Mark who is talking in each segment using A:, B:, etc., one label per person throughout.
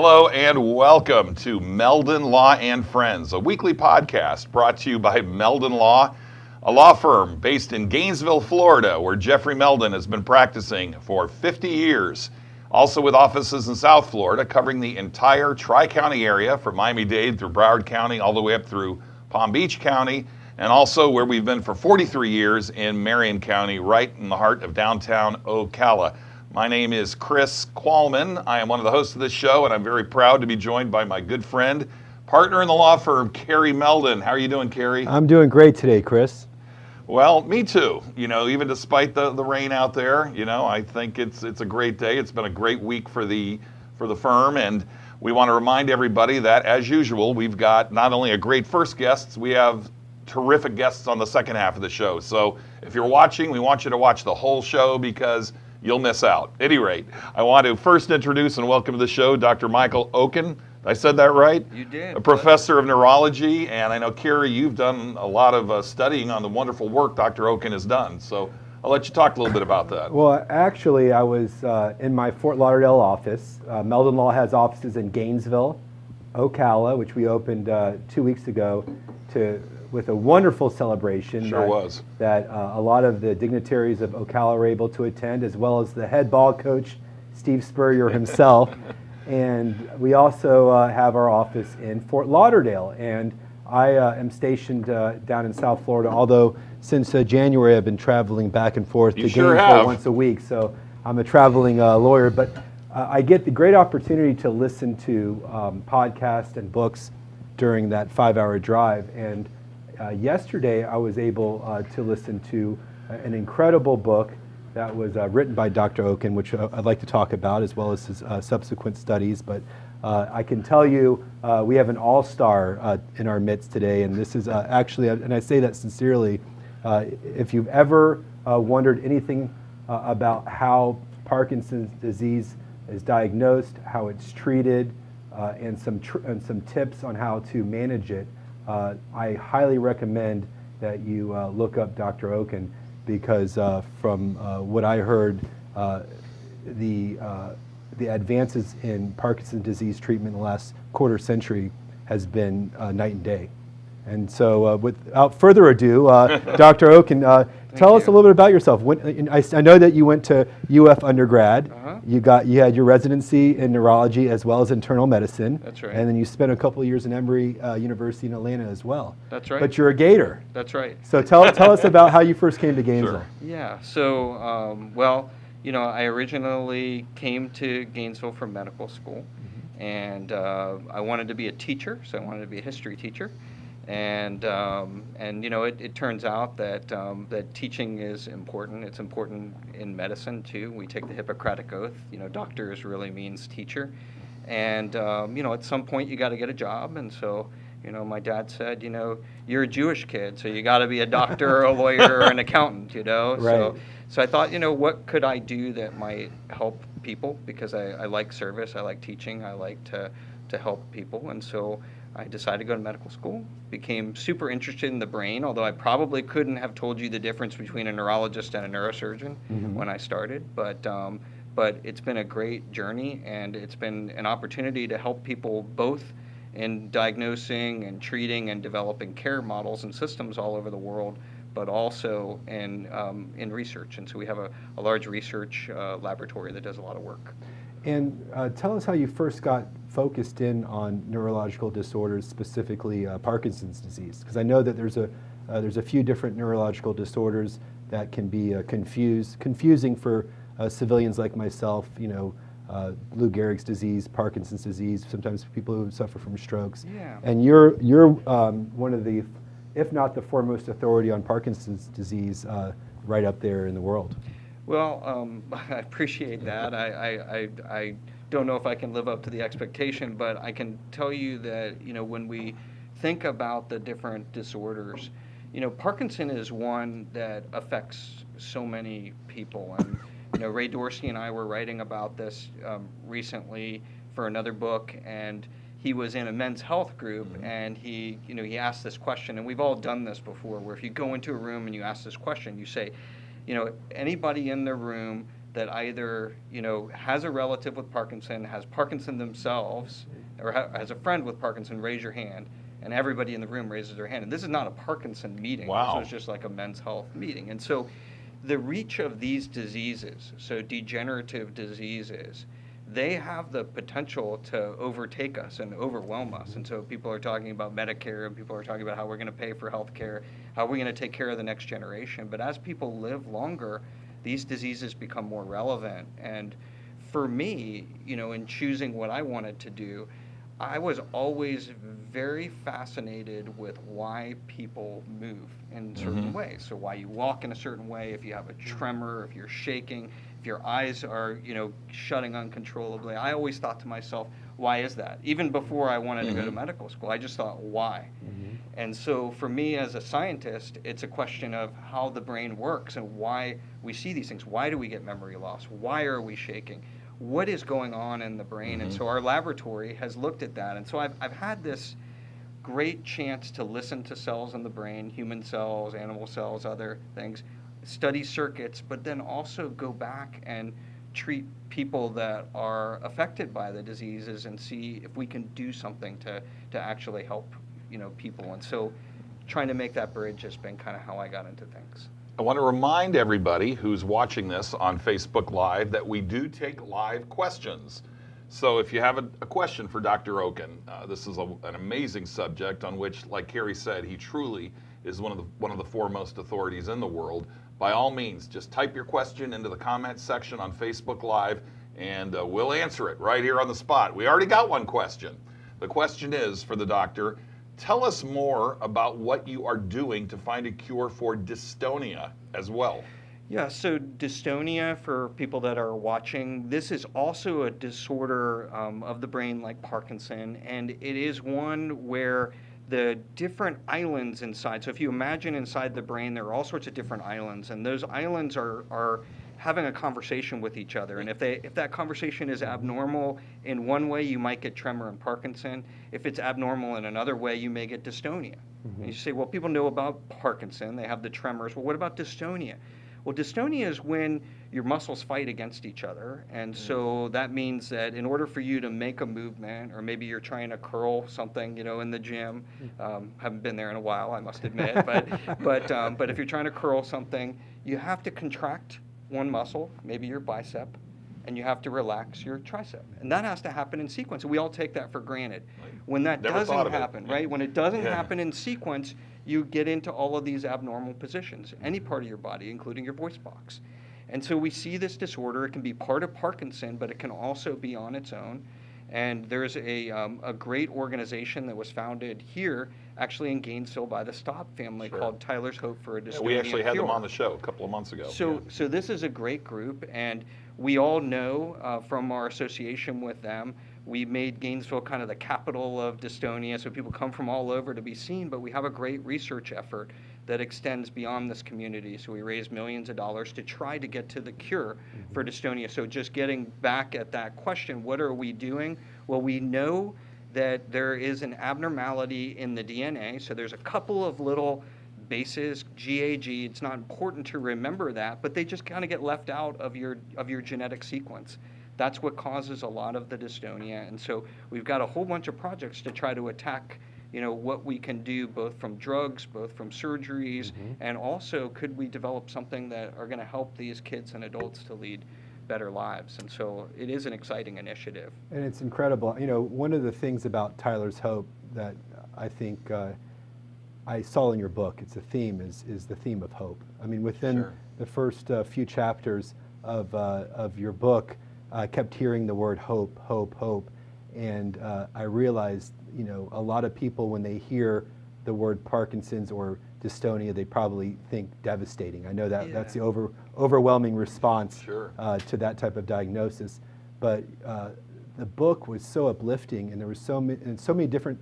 A: Hello and welcome to Meldon Law Friends, a weekly podcast brought to you by Meldon Law, a law firm based in Gainesville, Florida, where Jeffrey Meldon has been practicing for 50 years. Also with offices in South Florida, covering the entire Tri-County area from Miami-Dade through Broward County, all the way up through Palm Beach County, and also where we've been for 43 years in Marion County, right in the heart of downtown Ocala. My name is Chris Qualman. I am one of the hosts of this show, and I'm very proud to be joined by my good friend, partner in the law firm, Carrie Meldon. How are you doing, Carrie?
B: I'm doing great today, Chris.
A: Well, me too. You know, even despite the rain out there, you know, I think it's a great day. It's been a great week for the firm, and we want to remind everybody that, as usual, we've got not only a great first guest, we have terrific guests on the second half of the show. So if you're watching, we want you to watch the whole show because you'll miss out. At any rate, I want to first introduce and welcome to the show Dr. Michael Okun. I said that right?
C: You did.
A: A professor of neurology, and I know, Carrie, you've done a lot of studying on the wonderful work Dr. Okun has done. So I'll let you talk a little bit about that.
B: Well, actually, I was in my Fort Lauderdale office. Meldon Law has offices in Gainesville, Ocala, which we opened 2 weeks ago with a wonderful celebration.
A: Sure was.
B: That a lot of the dignitaries of Ocala were able to attend, as well as the head ball coach, Steve Spurrier himself. And we also have our office in Fort Lauderdale. And I am stationed down in South Florida, although since January I've been traveling back and forth to Gainesville once a week. So I'm a traveling lawyer. But I get the great opportunity to listen to podcasts and books during that 5-hour drive. And yesterday I was able to listen to an incredible book that was written by Dr. Okun, which I'd like to talk about, as well as his subsequent studies. But I can tell you we have an all-star in our midst today, and this is actually, and I say that sincerely, if you've ever wondered anything about how Parkinson's disease is diagnosed, how it's treated, and some tips on how to manage it, I highly recommend that you look up Dr. Okun, because from what I heard, the advances in Parkinson's disease treatment in the last quarter century has been night and day. And so without further ado, Dr. Okun, tell us a little bit about yourself. I know that you went to UF undergrad. You had your residency in neurology as well as internal medicine.
C: That's right.
B: And then you spent a couple of years in Emory University in Atlanta as well.
C: That's right.
B: But you're a Gator.
C: That's right.
B: So tell us about how you first came to Gainesville.
A: Sure.
C: Yeah. So, well, you know, I originally came to Gainesville for medical school, and I wanted to be a teacher, so I wanted to be a history teacher. And you know, it turns out that that teaching is important. It's important in medicine too. We take the Hippocratic Oath. You know, doctors really means teacher. And you know, at some point you got to get a job. And so, you know, my dad said, you know, you're a Jewish kid, so you got to be a doctor or a lawyer or an accountant. You know,
B: right.
C: So I thought, you know, what could I do that might help people? Because I like service, I like teaching, I like to help people, and so I decided to go to medical school, became super interested in the brain, although I probably couldn't have told you the difference between a neurologist and a neurosurgeon when I started. But it's been a great journey, and it's been an opportunity to help people both in diagnosing and treating and developing care models and systems all over the world, but also in research. And so we have a large research laboratory that does a lot of work.
B: And tell us how you first got focused in on neurological disorders, specifically Parkinson's disease, because I know that there's a few different neurological disorders that can be confusing for civilians like myself. You know, Lou Gehrig's disease, Parkinson's disease, sometimes people who suffer from strokes.
C: Yeah.
B: And you're one of the, if not the foremost authority on Parkinson's disease, right up there in the world.
C: Well, I appreciate that. I don't know if I can live up to the expectation, but I can tell you that, you know, when we think about the different disorders, you know, Parkinson is one that affects so many people. And, you know, Ray Dorsey and I were writing about this recently for another book, and he was in a men's health group, and he asked this question, and we've all done this before, where if you go into a room and you ask this question, you say, you know, anybody in the room that either, you know, has a relative with Parkinson, has Parkinson themselves, or has a friend with Parkinson, raise your hand. And everybody in the room raises their hand. And this is not a Parkinson meeting.
A: Wow.
C: This was just like a men's health meeting. And so the reach of these diseases, so degenerative diseases, they have the potential to overtake us and overwhelm us. And so people are talking about Medicare, and people are talking about how we're going to pay for health care, how we're going to take care of the next generation. But as people live longer, these diseases become more relevant. And for me, you know, in choosing what I wanted to do, I was always very fascinated with why people move in certain ways. So why you walk in a certain way, if you have a tremor, if you're shaking, if your eyes are, you know, shutting uncontrollably. I always thought to myself, why is that? Even before I wanted to go to medical school, I just thought, why? And so for me as a scientist, it's a question of how the brain works and why we see these things. Why do we get memory loss? Why are we shaking? What is going on in the brain? And so our laboratory has looked at that. And so I've had this great chance to listen to cells in the brain, human cells, animal cells, other things, study circuits, but then also go back and treat people that are affected by the diseases and see if we can do something to actually help, you know, people. And so trying to make that bridge has been kind of how I got into things.
A: I want to remind everybody who's watching this on Facebook Live that we do take live questions. So if you have a question for Dr. Okun, this is an amazing subject on which, like Carrie said, he truly is one of the foremost authorities in the world. By all means, just type your question into the comments section on Facebook Live, and we'll answer it right here on the spot. We already got one question. The question is for the doctor. Tell us more about what you are doing to find a cure for dystonia as well.
C: Yeah, so dystonia, for people that are watching, this is also a disorder of the brain like Parkinson, and it is one where the different islands inside, so if you imagine inside the brain, there are all sorts of different islands, and those islands are having a conversation with each other. And if that conversation is abnormal in one way, you might get tremor and Parkinson. If it's abnormal in another way, you may get dystonia. And you say, well, people know about Parkinson, they have the tremors. Well, what about dystonia? Well, dystonia is when your muscles fight against each other. And so that means that in order for you to make a movement, or maybe you're trying to curl something, you know, in the gym, haven't been there in a while, I must admit, but if you're trying to curl something, you have to contract one muscle, maybe your bicep, and you have to relax your tricep. And that has to happen in sequence. We all take that for granted. When that doesn't happen, right? When it doesn't happen in sequence, you get into all of these abnormal positions, any part of your body, including your voice box. And so we see this disorder. It can be part of Parkinson, but it can also be on its own. And there's a great organization that was founded here, actually in Gainesville, by the Staub family, called Tyler's Hope for a Dystonia
A: We actually had
C: Cure.
A: them on the show a couple of months ago.
C: So this is a great group, and we all know from our association with them, we made Gainesville kind of the capital of dystonia, so people come from all over to be seen, but we have a great research effort that extends beyond this community. So we raise millions of dollars to try to get to the cure for dystonia. So just getting back at that question, what are we doing? Well, we know that there is an abnormality in the DNA. So there's a couple of little bases, GAG. It's not important to remember that, but they just kind of get left out of your genetic sequence. That's what causes a lot of the dystonia. And so we've got a whole bunch of projects to try to attack, you know, what we can do, both from drugs, both from surgeries, and also could we develop something that are going to help these kids and adults to lead better lives. And so it is an exciting initiative.
B: And it's incredible. You know, one of the things about Tyler's Hope that I think I saw in your book, it's a theme, is the theme of hope. I mean, within the first few chapters of your book, I kept hearing the word hope, hope, hope. And I realized, you know, a lot of people, when they hear the word Parkinson's or dystonia, they probably think devastating. I know that that's the overwhelming response to that type of diagnosis. But the book was so uplifting, and there was so many different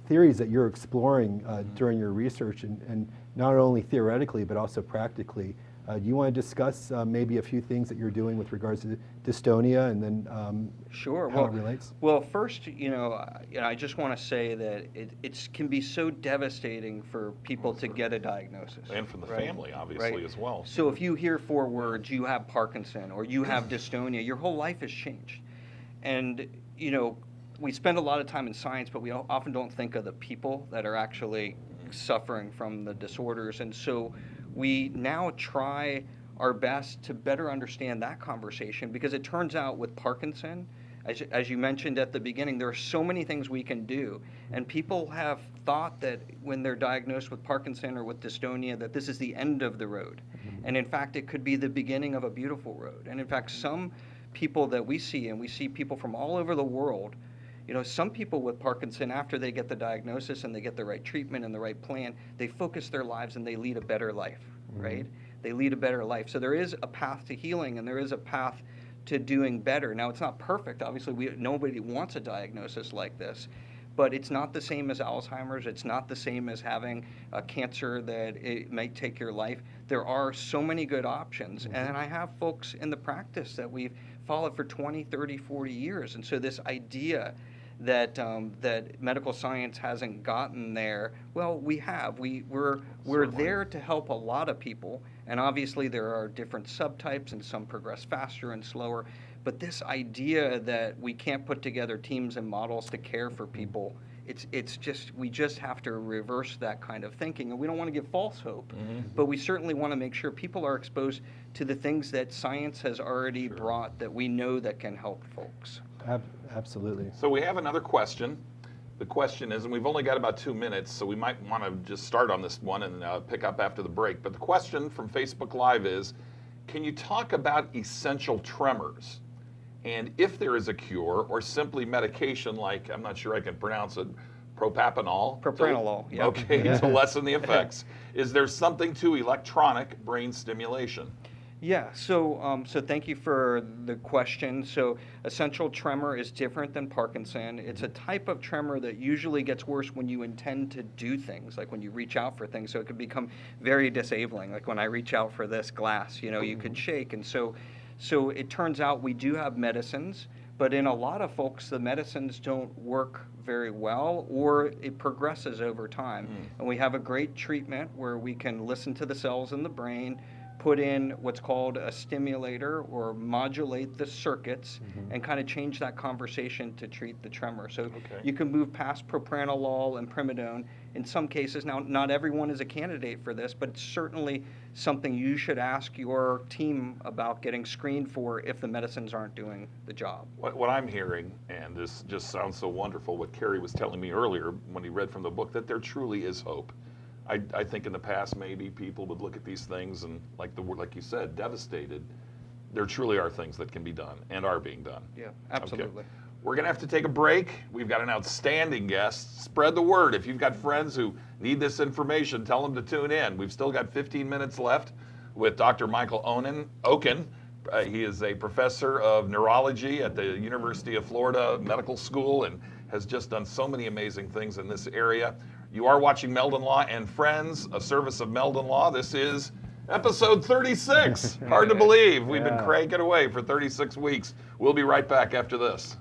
B: theories that you're exploring during your research, and not only theoretically but also practically. Do you want to discuss maybe a few things that you're doing with regards to dystonia, and then
C: Sure.
B: how it relates?
C: Well, first, I just want to say that it can be so devastating for people to get a diagnosis.
A: And from the
C: right?
A: family, obviously,
C: Right.
A: as well.
C: So if you hear 4 words, you have Parkinson or you have dystonia, your whole life has changed. And, we spend a lot of time in science, but we often don't think of the people that are actually suffering from the disorders. And so we now try our best to better understand that conversation, because it turns out with Parkinson, as you mentioned at the beginning, there are so many things we can do. And people have thought that when they're diagnosed with Parkinson or with dystonia, that this is the end of the road. And in fact, it could be the beginning of a beautiful road. And in fact, some people that we see, and we see people from all over the world, some people with Parkinson, after they get the diagnosis and they get the right treatment and the right plan, they focus their lives and they lead a better life, right? They lead a better life. So there is a path to healing, and there is a path to doing better. Now, it's not perfect. Obviously, nobody wants a diagnosis like this, but it's not the same as Alzheimer's. It's not the same as having a cancer that it might take your life. There are so many good options. And I have folks in the practice that we've followed for 20, 30, 40 years. And so this idea that medical science hasn't gotten there, well, we have. We're there to help a lot of people, and obviously there are different subtypes, and some progress faster and slower. But this idea that we can't put together teams and models to care for people, we just have to reverse that kind of thinking, and we don't want to give false hope, but we certainly want to make sure people are exposed to the things that science has already brought that we know that can help folks.
B: Absolutely.
A: So we have another question. The question is, and we've only got about 2 minutes, so we might want to just start on this one and pick up after the break. But the question from Facebook Live is, can you talk about essential tremors? And if there is a cure or simply medication like, I'm not sure I can pronounce it, propranolol?
C: Propranolol, yeah.
A: Okay, to lessen the effects. Is there something to electronic brain stimulation?
C: Yeah, so thank you for the question. So essential tremor is different than Parkinson. It's a type of tremor that usually gets worse when you intend to do things, like when you reach out for things. So it can become very disabling. Like when I reach out for this glass, you could shake. And so it turns out we do have medicines, but in a lot of folks, the medicines don't work very well, or it progresses over time. And we have a great treatment where we can listen to the cells in the brain, put in what's called a stimulator or modulate the circuits and kind of change that conversation to treat the tremor. So you can move past propranolol and primidone in some cases. Now, not everyone is a candidate for this, but it's certainly something you should ask your team about getting screened for if the medicines aren't doing the job.
A: What I'm hearing, and this just sounds so wonderful, what Kerry was telling me earlier when he read from the book, that there truly is hope. I think in the past maybe people would look at these things and, like you said, devastated. There truly are things that can be done and are being done.
C: Yeah, absolutely.
A: Okay. We're going to have to take a break. We've got an outstanding guest. Spread the word. If you've got friends who need this information, tell them to tune in. We've still got 15 minutes left with Dr. Michael Okun. He is a professor of neurology at the University of Florida Medical School and has just done so many amazing things in this area. You are watching Meldon Law and Friends, a service of Meldon Law. This is episode 36. Hard to believe. We've been cranking away for 36 weeks. We'll be right back after this.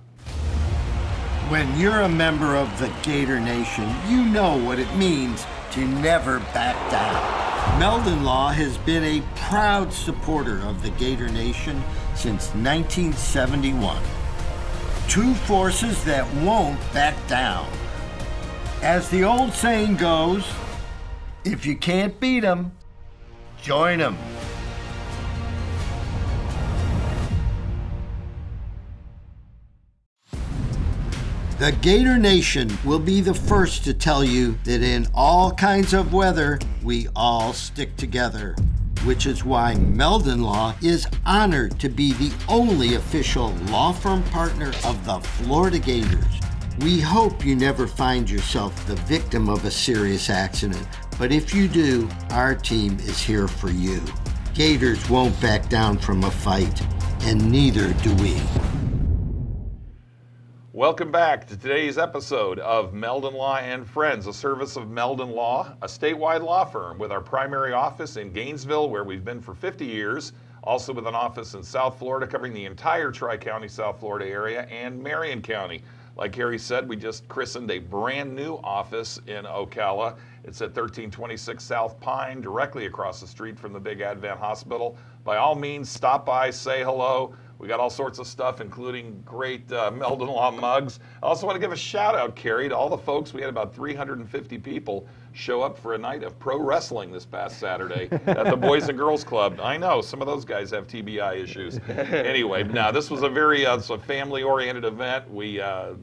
D: When you're a member of the Gator Nation, you know what it means to never back down. Meldon Law has been a proud supporter of the Gator Nation since 1971. Two forces that won't back down. As the old saying goes, if you can't beat 'em, join 'em. The Gator Nation will be the first to tell you that in all kinds of weather, we all stick together, which is why Meldon Law is honored to be the only official law firm partner of the Florida Gators. We hope you never find yourself the victim of a serious accident, but if you do, our team is here for you. Gators won't back down from a fight, and neither do we.
A: Welcome back to today's episode of Meldon Law and Friends, a service of Meldon Law, a statewide law firm with our primary office in Gainesville, where we've been for 50 years, also with an office in South Florida covering the entire Tri-County South Florida area and Marion County. Like Harry said, we just christened a brand new office in Ocala. It's at 1326 South Pine, directly across the street from the Big Advent Hospital. By all means, stop by, say hello. We got all sorts of stuff, including great Meldon Law mugs. I also want to give a shout out, Carrie, to all the folks. We had about 350 people show up for a night of pro wrestling this past Saturday at the Boys and Girls Club. I know, some of those guys have TBI issues. Anyway, now this was a very family-oriented event. A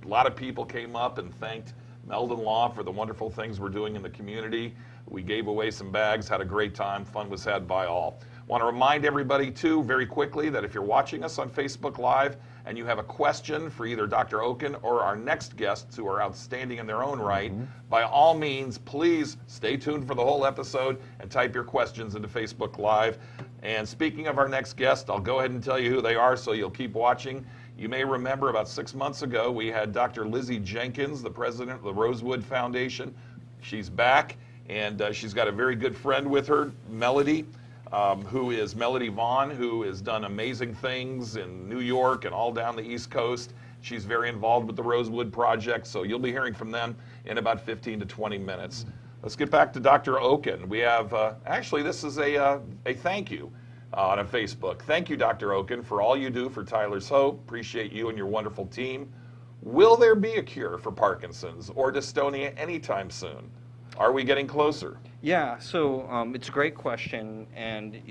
A: lot of people came up and thanked Meldon Law for the wonderful things we're doing in the community. We gave away some bags, had a great time. Fun was had by all. Want to remind everybody, too, very quickly, that if you're watching us on Facebook Live and you have a question for either Dr. Okun or our next guests, who are outstanding in their own right, by all means, please stay tuned for the whole episode and type your questions into Facebook Live. And speaking of our next guest, I'll go ahead and tell you who they are so you'll keep watching. You may remember about 6 months ago, we had Dr. Lizzie Jenkins, the president of the Rosewood Foundation. She's back, and she's got a very good friend with her, Melody, who is Melody Vaughn, who has done amazing things in New York and all down the East Coast. She's very involved with the Rosewood Project, so you'll be hearing from them in about 15 to 20 minutes. Let's get back to Dr. Okun. We have, actually, this is a thank you on a Facebook. Thank you, Dr. Okun, for all you do for Tyler's Hope. Appreciate you and your wonderful team. Will there be a cure for Parkinson's or dystonia anytime soon? Are we getting closer?
C: Yeah, so it's a great question, and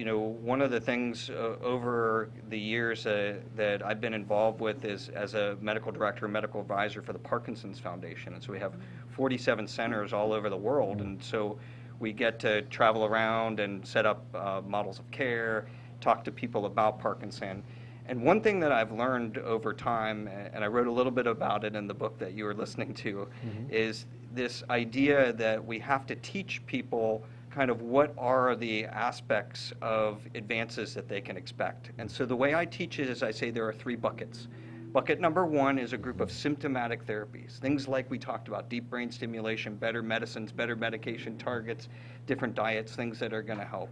C: one of the things over the years that I've been involved with is as a medical director and medical advisor for the Parkinson's Foundation, and so we have 47 centers all over the world, and so we get to travel around and set up models of care, talk to people about Parkinson. And one thing that I've learned over time, and I wrote a little bit about it in the book that you were listening to, is this idea that we have to teach people kind of what are the aspects of advances that they can expect. And so the way I teach it is I say there are 3 buckets. Bucket number 1 is a group of symptomatic therapies, things like we talked about, deep brain stimulation, better medicines, better medication targets, different diets, things that are going to help.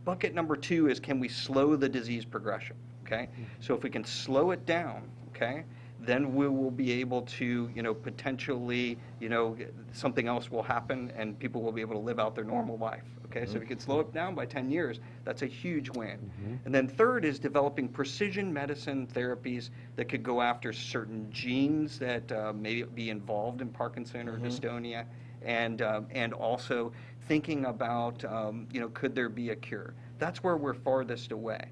C: Bucket number 2 is, can we slow the disease progression? Okay, so if we can slow it down, okay, then we will be able to, potentially, something else will happen and people will be able to live out their normal life. Okay, so if we can slow it down by 10 years, that's a huge win. And then third is developing precision medicine therapies that could go after certain genes that may be involved in Parkinson or dystonia, and also thinking about, could there be a cure? That's where we're farthest away.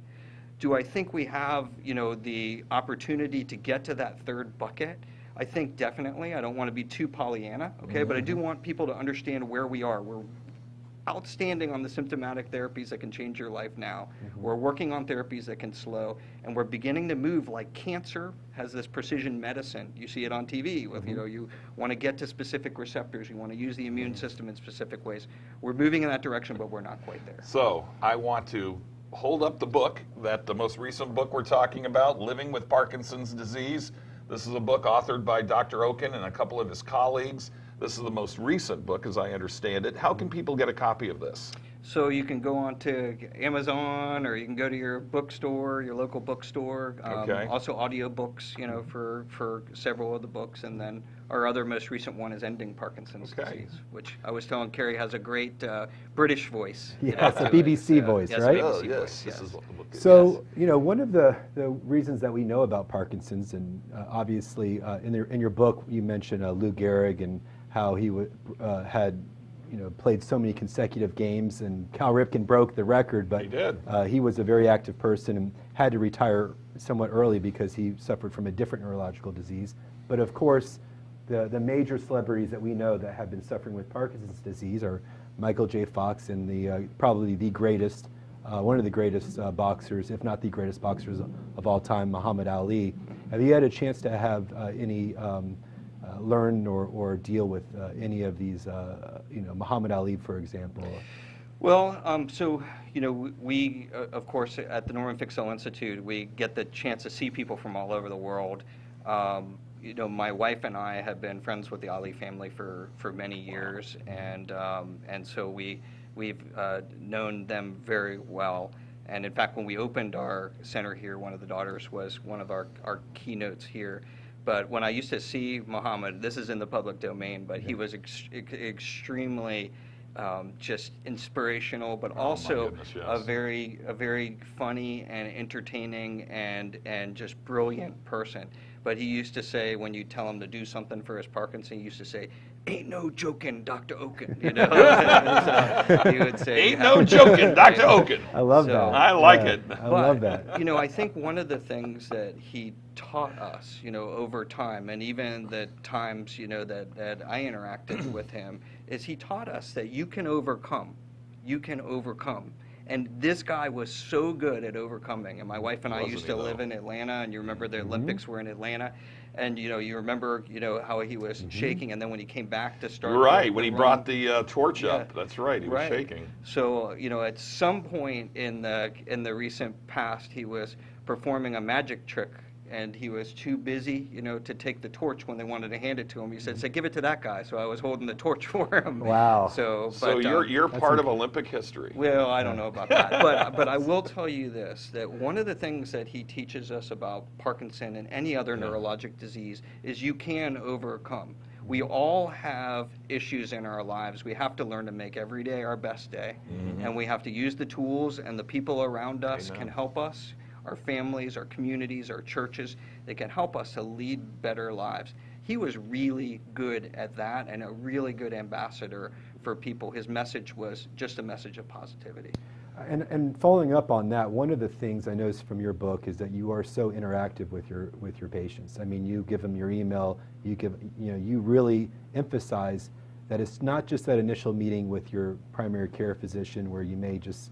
C: Do I think we have, the opportunity to get to that third bucket? I think definitely. I don't want to be too Pollyanna, okay? But I do want people to understand where we are. We're outstanding on the symptomatic therapies that can change your life now. We're working on therapies that can slow, and we're beginning to move, like cancer has this precision medicine. You see it on TV with, you want to get to specific receptors, you want to use the immune system in specific ways. We're moving in that direction, but we're not quite there.
A: So I want to hold up the book, the most recent book we're talking about, Living with Parkinson's Disease. This is a book authored by Dr. Okun and a couple of his colleagues. This is the most recent book, as I understand it. How can people get a copy of this?
C: So you can go on to Amazon, or you can go to your bookstore, your local bookstore.
A: Okay.
C: Also audiobooks, for several of the books. And then our other most recent one is Ending Parkinson's Disease, which I was telling Carrie has a great British voice.
B: Yeah, it's a BBC voice,
C: yes,
B: right?
C: BBC
A: Oh, yes.
C: voice,
A: This
C: yes.
A: is what the book is.
B: So, one of the reasons that we know about Parkinson's, and obviously in your book you mentioned Lou Gehrig and how he had played so many consecutive games, and Cal Ripken broke the record, but
A: He did.
B: He was a very active person and had to retire somewhat early because he suffered from a different neurological disease. But of course, the major celebrities that we know that have been suffering with Parkinson's disease are Michael J. Fox and probably the greatest, one of the greatest boxers, if not the greatest boxers of all time, Muhammad Ali. Have you had a chance to have any learn or deal with any of these, Muhammad Ali, for example?
C: Well, we, of course, at the Norman Fixel Institute, we get the chance to see people from all over the world. you know, my wife and I have been friends with the Ali family for many years, and so we've known them very well. And in fact, when we opened our center here, one of the daughters was one of our keynotes here. But when I used to see Muhammad, this is in the public domain, but he was extremely just inspirational, but also
A: goodness, yes.
C: a very funny and entertaining and just brilliant person. But he used to say, when you tell him to do something for his Parkinson, he used to say, "Ain't no joking, Dr. Okun." You know, so he would say,
A: "Ain't no joking, Dr. Okun."
B: I love
C: So-
B: that.
A: I like it.
B: I love that.
C: You know, I think one of the things that he taught us, you know, over time, and even the times, you know, that I interacted with him, is he taught us that you can overcome. You can overcome. And this guy was so good at overcoming. And my wife and I
A: Wasn't
C: used
A: he,
C: to
A: though?
C: live in Atlanta, and you remember the Olympics were in Atlanta. And, you know, you remember, you know, how he was shaking, and then when he came back to start.
A: Right, when he
C: run-
A: brought the torch
C: Yeah.
A: up. That's right, he was shaking.
C: So, you know, at some point in the recent past, he was performing a magic trick, and he was too busy, you know, to take the torch when they wanted to hand it to him. He said, "Say, give it to that guy." So I was holding the torch for him.
B: Wow.
C: So
A: You're part of Olympic history.
C: well, I don't know about that, but I will tell you this, that one of the things that he teaches us about Parkinson and any other neurologic disease is you can overcome. We all have issues in our lives. We have to learn to make every day our best day, and we have to use the tools, and the people around us can help us. Our families, our communities, our churches, they can help us to lead better lives. He was really good at that and a really good ambassador for people. His message was just a message of positivity.
B: And following up on that, one of the things I noticed from your book is that you are so interactive with your patients. I mean, you give them your email. You really emphasize that it's not just that initial meeting with your primary care physician where you may just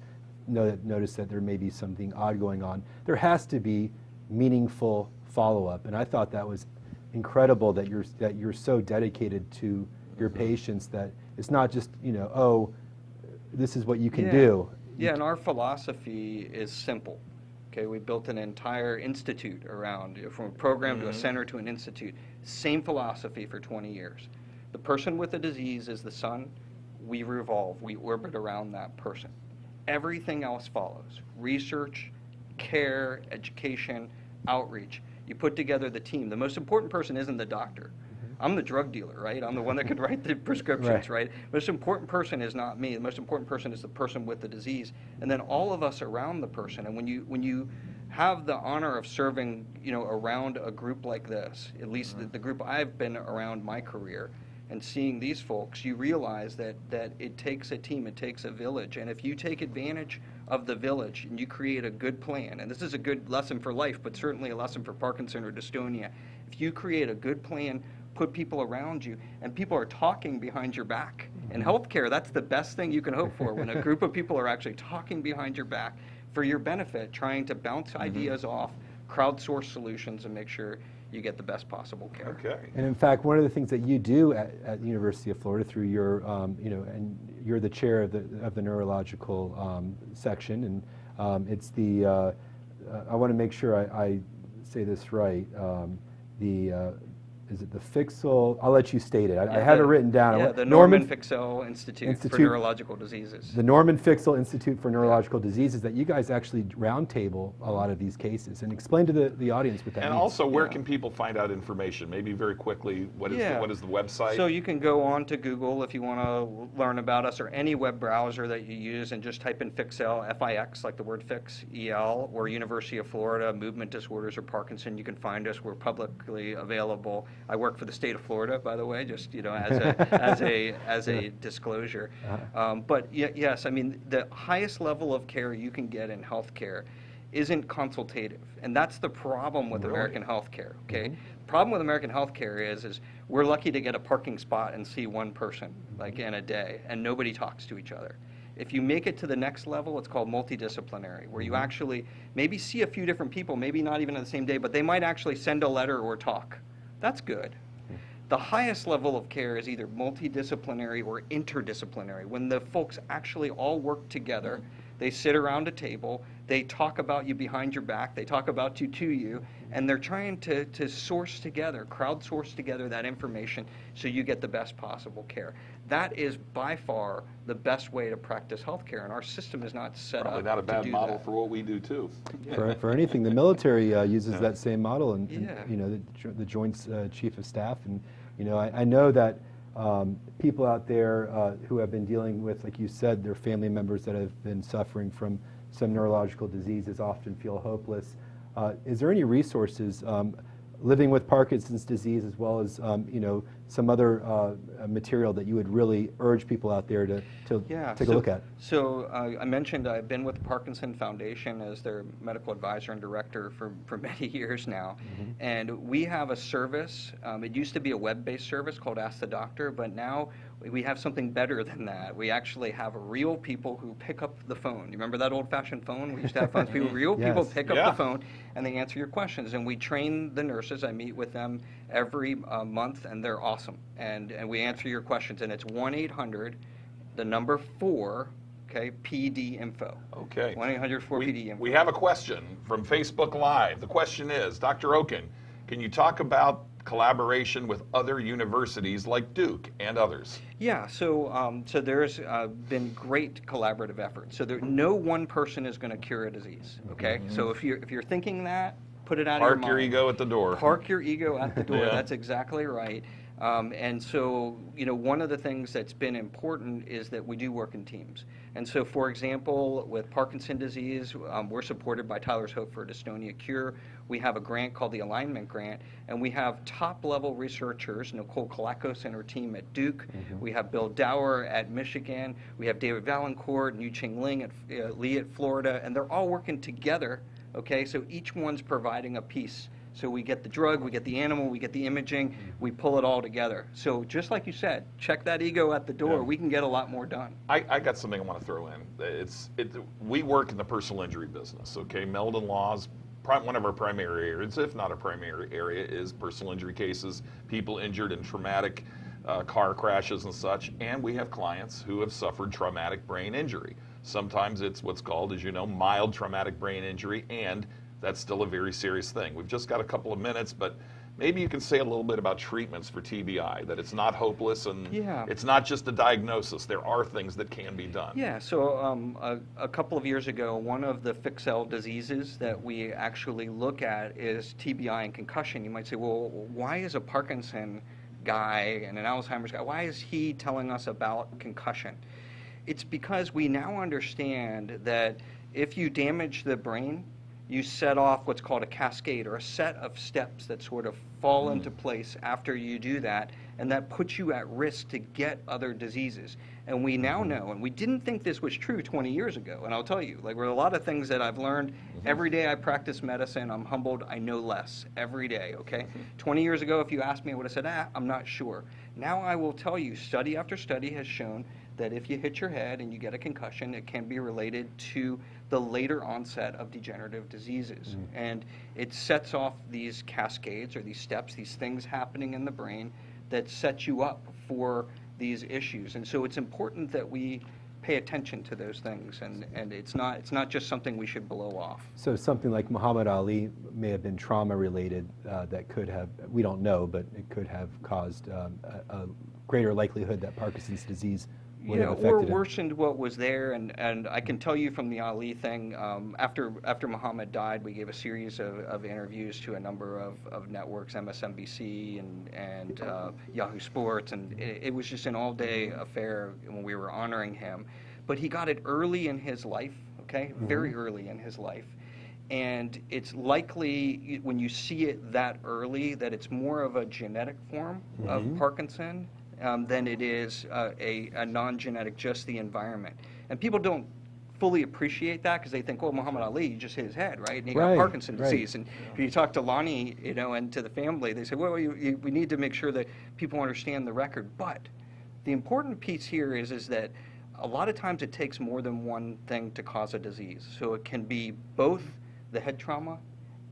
B: notice that there may be something odd going on. There has to be meaningful follow-up, and I thought that was incredible that you're so dedicated to your patients that it's not just, you know, oh, this is what you can do.
C: Yeah, and our philosophy is simple. Okay, we built an entire institute around, from a program to a center to an institute. Same philosophy for 20 years. The person with the disease is the sun. We revolve, we orbit around that person. Everything else follows. Research, care, education, outreach. You put together the team. The most important person isn't the doctor. I'm the drug dealer, right? I'm the one that could write the prescriptions, right? The most important person is not me. The most important person is the person with the disease. And then all of us around the person. And when you have the honor of serving, you know, around a group like this, at least the group I've been around my career, and seeing these folks, you realize that it takes a team, it takes a village. And if you take advantage of the village and you create a good plan, and this is a good lesson for life, but certainly a lesson for Parkinson or dystonia, if you create a good plan, put people around you, and people are talking behind your back. In healthcare, that's the best thing you can hope for, when a group of people are actually talking behind your back for your benefit, trying to bounce ideas off, crowdsource solutions, and make sure you get the best possible care.
A: Okay.
B: And in fact, one of the things that you do at the University of Florida through your, and you're the chair of the neurological section, and it's the, I want to make sure I say this right, is it the Fixel? I'll let you state it. I have it written down.
C: Yeah, the Norman Fixel Institute for Neurological Diseases.
B: The Norman Fixel Institute for Neurological Diseases, that you guys actually roundtable a lot of these cases. And explain to the audience what that
A: And
B: means.
A: also, where can people find out information? Maybe very quickly, what is the website?
C: So you can go on to Google if you want to learn about us, or any web browser that you use, and just type in Fixel, F-I-X, like the word fix, E-L, or University of Florida, Movement Disorders, or Parkinson. You can find us. We're publicly available. I work for the state of Florida, by the way, just, you know, as a disclosure. But yes, I mean, the highest level of care you can get in healthcare isn't consultative, and that's the problem with American healthcare. Okay, problem with American healthcare is we're lucky to get a parking spot and see one person like in a day, and nobody talks to each other. If you make it to the next level, it's called multidisciplinary, where you actually maybe see a few different people, maybe not even on the same day, but they might actually send a letter or talk. That's good. The highest level of care is either multidisciplinary or interdisciplinary, when the folks actually all work together They sit around a table, they talk about you behind your back, they talk about you to you, and they're trying to source together, crowdsource together that information so you get the best possible care. That is by far the best way to practice healthcare, and our system is not set
A: Probably
C: up
A: not a bad
C: to do
A: model
C: that.
A: for what we do too.
B: For anything, the military uses that same model, and
C: Yeah.
B: you know, the Joint Chief of Staff, and you know, I know that people out there who have been dealing with, like you said, their family members that have been suffering from some neurological diseases often feel hopeless. Is there any resources living with Parkinson's disease, as well as you know, some other material that you would really urge people out there to take a look at?
C: So I mentioned I've been with the Parkinson Foundation as their medical advisor and director for many years now. And we have a service. It used to be a web-based service called Ask the Doctor, but now we have something better than that. We actually have real people who pick up the phone. You remember that old-fashioned phone? We used to have phones. Real people
B: Yes.
C: pick up the phone and they answer your questions. And we train the nurses. I meet with them every month, and they're awesome. And we answer your questions. And it's 1-800, the number 4, okay, PD info.
A: Okay.
C: 1-800-4PD info.
A: We have a question from Facebook Live. The question is, Dr. Okun, can you talk about collaboration with other universities like Duke and others?
C: Yeah, so there's been great collaborative efforts. So no one person is going to cure a disease. Okay, so if you're thinking that, put it out of your mind.
A: Park your ego at the door.
C: Park your ego at the door.
A: Yeah.
C: That's exactly right. And so, you know, one of the things that's been important is that we do work in teams. And so, for example, with Parkinson's disease, we're supported by Tyler's Hope for Dystonia Cure. We have a grant called the Alignment Grant, and we have top-level researchers, Nicole Kalakos and her team at Duke. We have Bill Dower at Michigan. We have David Valancourt and Yu-Ching Ling at Lee at Florida, and they're all working together, okay? So each one's providing a piece. So we get the drug, we get the animal, we get the imaging, we pull it all together. So just like you said, check that ego at the door.
A: Yeah.
C: We can get a lot more done.
A: I got something I want to throw in. We work in the personal injury business, okay? Meldon Law's one of our primary areas, if not a primary area, is personal injury cases, people injured in traumatic car crashes and such, and we have clients who have suffered traumatic brain injury. Sometimes it's what's called, as you know, mild traumatic brain injury, and that's still a very serious thing. We've just got a couple of minutes, but maybe you can say a little bit about treatments for TBI, that it's not hopeless and it's not just a diagnosis. There are things that can be done.
C: Yeah, so a couple of years ago, one of the Fixel diseases that we actually look at is TBI and concussion. You might say, well, why is a Parkinson guy and an Alzheimer's guy, why is he telling us about concussion? It's because we now understand that if you damage the brain, you set off what's called a cascade, or a set of steps that sort of fall into place after you do that, and that puts you at risk to get other diseases. And we now know, and we didn't think this was true 20 years ago, and I'll tell you, like, there are a lot of things that I've learned. Every day I practice medicine, I'm humbled, I know less, every day, okay? 20 years ago, if you asked me, I would have said, I'm not sure. Now I will tell you, study after study has shown that if you hit your head and you get a concussion, it can be related to the later onset of degenerative diseases. And it sets off these cascades, or these steps, these things happening in the brain that set you up for these issues. And so it's important that we pay attention to those things, and it's not just something we should blow off.
B: So something like Muhammad Ali may have been trauma related that could have, we don't know, but it could have caused a greater likelihood that Parkinson's disease would have affected
C: or
B: him.
C: worsened what was there. And I can tell you from the Ali thing, after Muhammad died, we gave a series of interviews to a number of networks, MSNBC and Yahoo Sports, and it was just an all-day affair when we were honoring him. But he got it early in his life, okay, very early in his life. And it's likely, when you see it that early, that it's more of a genetic form of Parkinson than it is a non-genetic, just the environment. And people don't fully appreciate that because they think, well, Muhammad Ali, you just hit his head, right? And he got Parkinson's disease. And if you talk to Lonnie, you know, and to the family, they say, well, we need to make sure that people understand the record. But the important piece here is that a lot of times it takes more than one thing to cause a disease. So it can be both the head trauma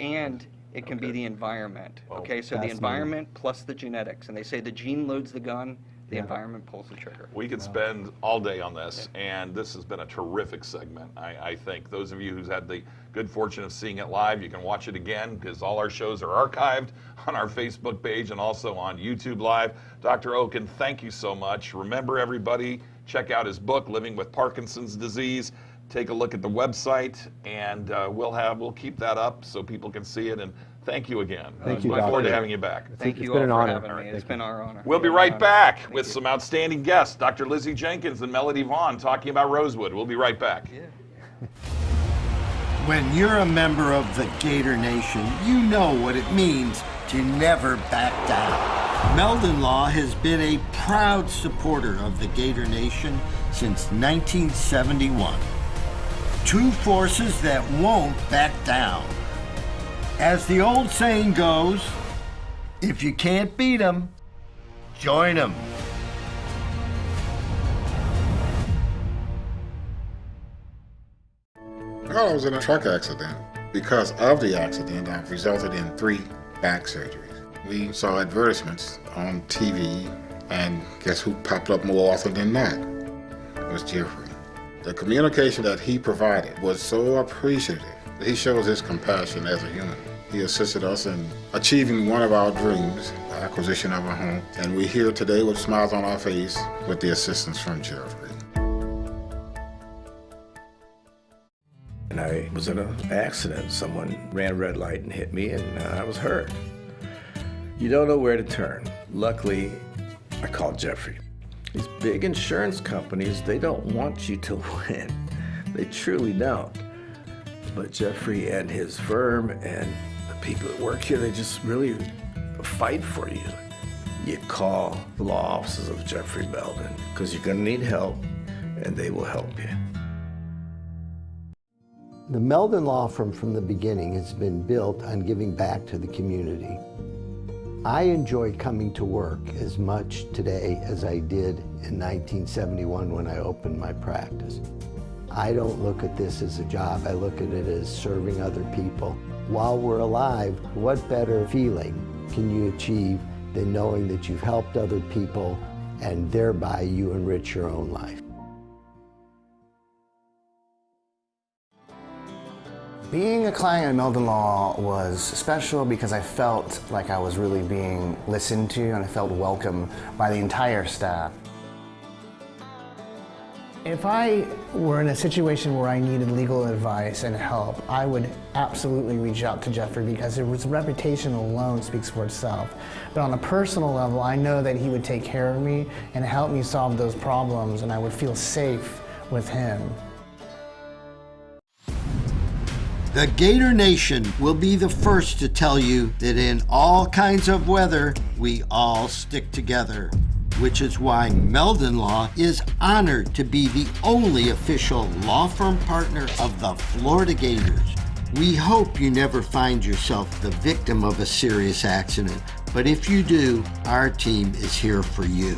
C: and it can be the environment. Okay, so the environment plus the genetics. And they say the gene loads the gun, The environment pulls the trigger.
A: We could spend all day on this, and this has been a terrific segment. I think those of you who's had the good fortune of seeing it live, you can watch it again because all our shows are archived on our Facebook page and also on YouTube Live. Dr. Okun, thank you so much. Remember, everybody, check out his book, Living with Parkinson's Disease. Take a look at the website, and we'll keep that up so people can see it. And thank you again.
B: Thank you,
A: Look forward to
B: Doctor.
A: having you back.
C: Thank you
B: been
C: all
B: an
C: for
B: honor.
C: having me. It's been our honor.
A: We'll be
C: It's
A: right
C: an honor.
A: back
C: Thank
A: with
C: you.
A: some outstanding guests, Dr. Lizzie Jenkins and Melody Vaughn, talking about Rosewood. We'll be right back.
D: When you're a member of the Gator Nation, you know what it means to never back down. Meldon Law has been a proud supporter of the Gator Nation since 1971. Two forces that won't back down. As the old saying goes, if you can't beat 'em, join 'em.
E: Well, I was in a truck accident. Because of the accident, I've resulted in 3 back surgeries. We saw advertisements on TV, and guess who popped up more often than that? It was Jeffrey. The communication that he provided was so appreciative. He shows his compassion as a human. He assisted us in achieving one of our dreams, the acquisition of a home, and we're here today with smiles on our face with the assistance from Jeffrey.
F: And I was in an accident. Someone ran a red light and hit me, and I was hurt. You don't know where to turn. Luckily, I called Jeffrey. These big insurance companies, they don't want you to win. They truly don't. But Jeffrey and his firm and the people that work here, they just really fight for you. You call the law offices of Jeffrey Meldon because you're going to need help, and they will help you.
D: The Meldon Law Firm from the beginning has been built on giving back to the community. I enjoy coming to work as much today as I did in 1971 when I opened my practice. I don't look at this as a job, I look at it as serving other people. While we're alive, what better feeling can you achieve than knowing that you've helped other people and thereby you enrich your own life?
G: Being a client at Meldon Law was special because I felt like I was really being listened to and I felt welcome by the entire staff. If I were in a situation where I needed legal advice and help, I would absolutely reach out to Jeffrey because his reputation alone speaks for itself. But on a personal level, I know that he would take care of me and help me solve those problems, and I would feel safe with him.
D: The Gator Nation will be the first to tell you that in all kinds of weather, we all stick together, which is why Meldon Law is honored to be the only official law firm partner of the Florida Gators. We hope you never find yourself the victim of a serious accident, but if you do, our team is here for you.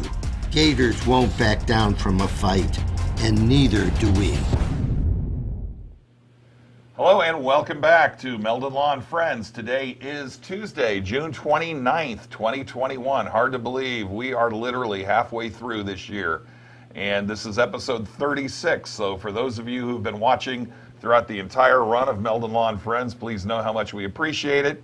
D: Gators won't back down from a fight, and neither do we.
A: Hello and welcome back to Meldon Law Friends. Today is Tuesday, June 29th, 2021. Hard to believe we are literally halfway through this year. And this is episode 36. So for those of you who've been watching throughout the entire run of Meldon Law Friends, please know how much we appreciate it.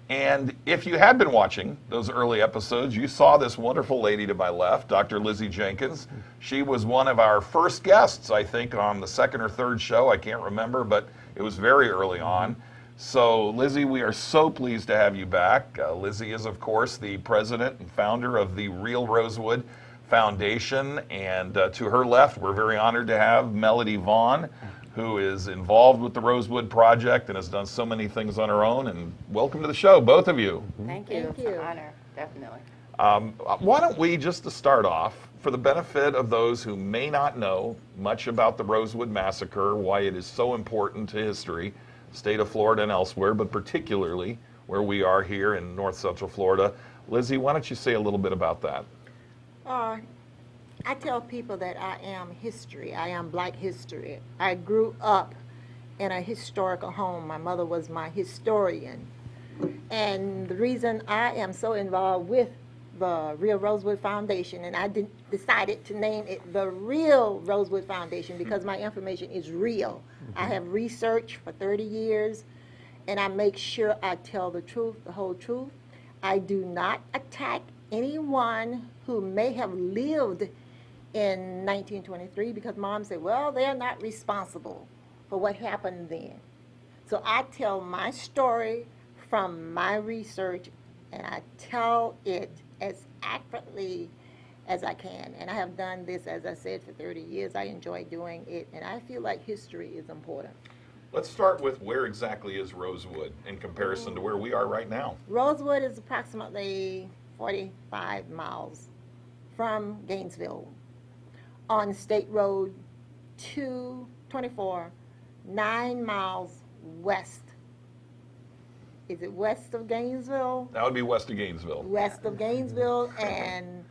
A: And if you had been watching those early episodes, you saw this wonderful lady to my left, Dr. Lizzie Jenkins. She was one of our first guests, I think, on the second or third show. I can't remember, but it was very early on. So, Lizzie, we are so pleased to have you back. Lizzie is, of course, the president and founder of the Real Rosewood Foundation. And to her left, we're very honored to have Melody Vaughn, who is involved with the Rosewood Project and has done so many things on her own. And welcome to the show, both of you.
H: Thank you. It's an honor, definitely.
A: Why don't we, just to start off, for the benefit of those who may not know much about the Rosewood Massacre, why it is so important to history, state of Florida and elsewhere, but particularly where we are here in North Central Florida. Lizzie, why don't you say a little bit about that?
H: I tell people that I am history. I am Black history. I grew up in a historical home. My mother was my historian. And the reason I am so involved with the Real Rosewood Foundation, and I decided to name it the Real Rosewood Foundation because my information is real. I have researched for 30 years, and I make sure I tell the truth, the whole truth. I do not attack anyone who may have lived in 1923 because Mom said, well, they're not responsible for what happened then. So I tell my story from my research, and I tell it as accurately as I can. And I have done this, as I said, for 30 years. I enjoy doing it, and I feel like history is important.
A: Let's start with where exactly is Rosewood in comparison to where we are right now.
H: Rosewood is approximately 45 miles from Gainesville on State Road 224, 9 miles west. Is it west of Gainesville?
A: That would be west of Gainesville.
H: West of Gainesville, and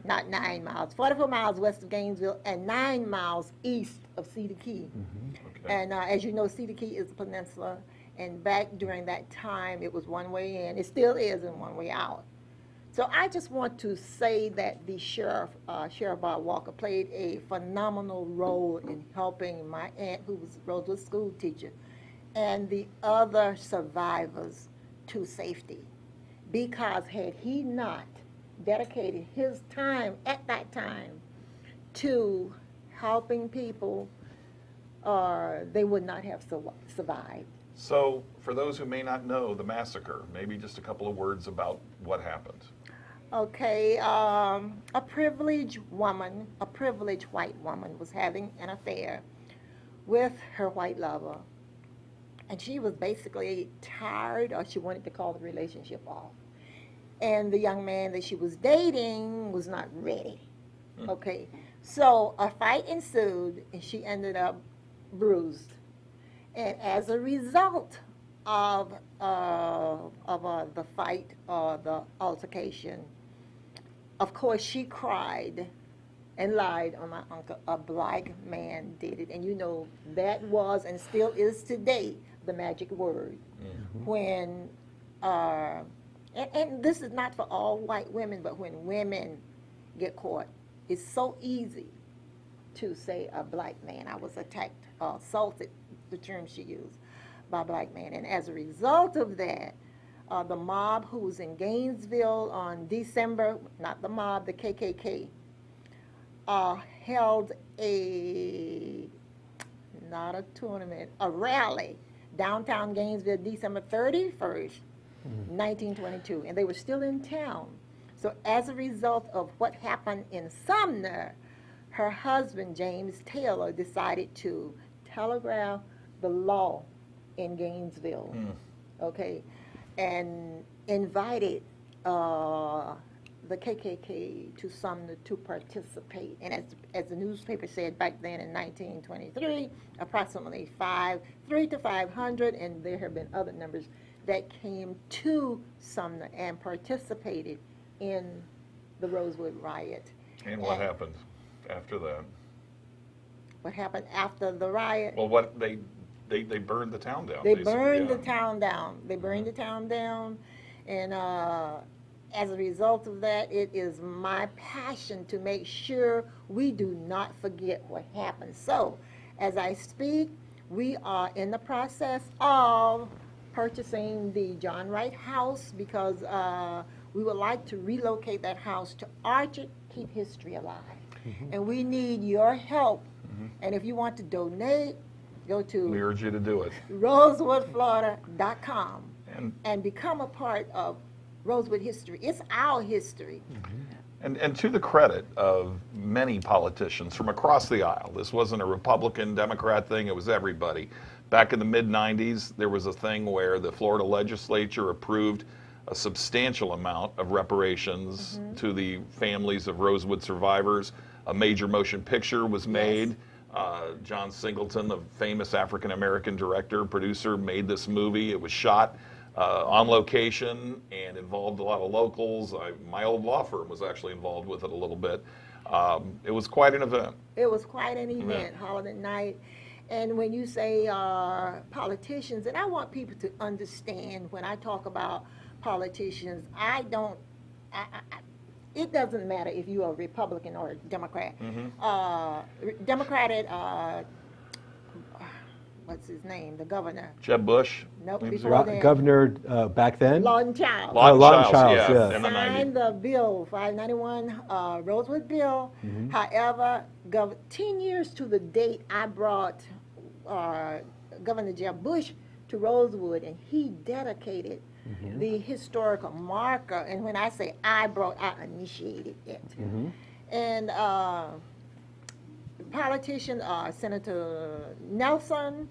H: not 9 miles, 44 miles west of Gainesville and 9 miles east of Cedar Key.
A: Okay.
H: And as you know, Cedar Key is a peninsula, and back during that time, it was one way in. It still is in one way out. So I just want to say that the Sheriff Bob Walker, played a phenomenal role in helping my aunt, who was a Rosewood school teacher, and the other survivors to safety. Because had he not dedicated his time at that time to helping people, they would not have survived.
A: So, for those who may not know the massacre, maybe just a couple of words about what happened.
H: Okay, a privileged woman, a privileged white woman, was having an affair with her white lover. And she was basically tired, or she wanted to call the relationship off. And the young man that she was dating was not ready. Okay, so a fight ensued, and she ended up bruised. And as a result of the fight or the altercation, of course, she cried and lied on my uncle. A black man did it. And you know, that was and still is today the magic word. When, and this is not for all white women, but when women get caught, it's so easy to say a black man. I was attacked, assaulted, the term she used, by a black man. And as a result of that, the mob who was in Gainesville on December, not the mob, the KKK, held not a tournament, a rally downtown Gainesville, December 31st, 1922, and they were still in town. So as a result of what happened in Sumner, her husband, James Taylor, decided to telegraph the law in Gainesville, okay, and invited the KKK to Sumner to participate. And as the newspaper said back then in 1923, approximately 300 to 500, and there have been other numbers that came to Sumner and participated in the Rosewood riot.
A: And what happened after that?
H: What happened after the riot?
A: Well, what they burned the town down.
H: They burned the town down. They burned the town down, and as a result of that, it is my passion to make sure we do not forget what happened. So, as I speak, we are in the process of purchasing the John Wright House because we would like to relocate that house to Archer, keep history alive. And we need your help. And if you want to donate, go to
A: We urge you to do it.
H: rosewoodflorida.com and become a part of Rosewood history. It's our history.
A: And to the credit of many politicians from across the aisle, this wasn't a Republican, Democrat thing, it was everybody. Back in the mid-90s, there was a thing where the Florida legislature approved a substantial amount of reparations to the families of Rosewood survivors. A major motion picture was made. John Singleton, the famous African-American director, producer, made this movie. It was shot on location and involved a lot of locals. My old law firm was actually involved with it a little bit. It was quite an event.
H: It was quite an event, holiday night. And when you say politicians, and I want people to understand when I talk about politicians, it doesn't matter if you are a Republican or a Democrat. Democratic, what's his name, the governor?
A: Jeb Bush.
H: Nope,
A: Name's
H: before
A: it?
H: then.
B: Governor back then?
H: Lawton Child.
A: Lawton
B: Lawton
A: Childs,
B: Childs,
A: yeah,
B: yeah.
A: in the 90s.
H: Signed the bill, 591 Rosewood bill. However, 10 years to the date, I brought Governor Jeb Bush to Rosewood, and he dedicated the historical marker. And when I say I brought, I initiated it. And politician, Senator Nelson,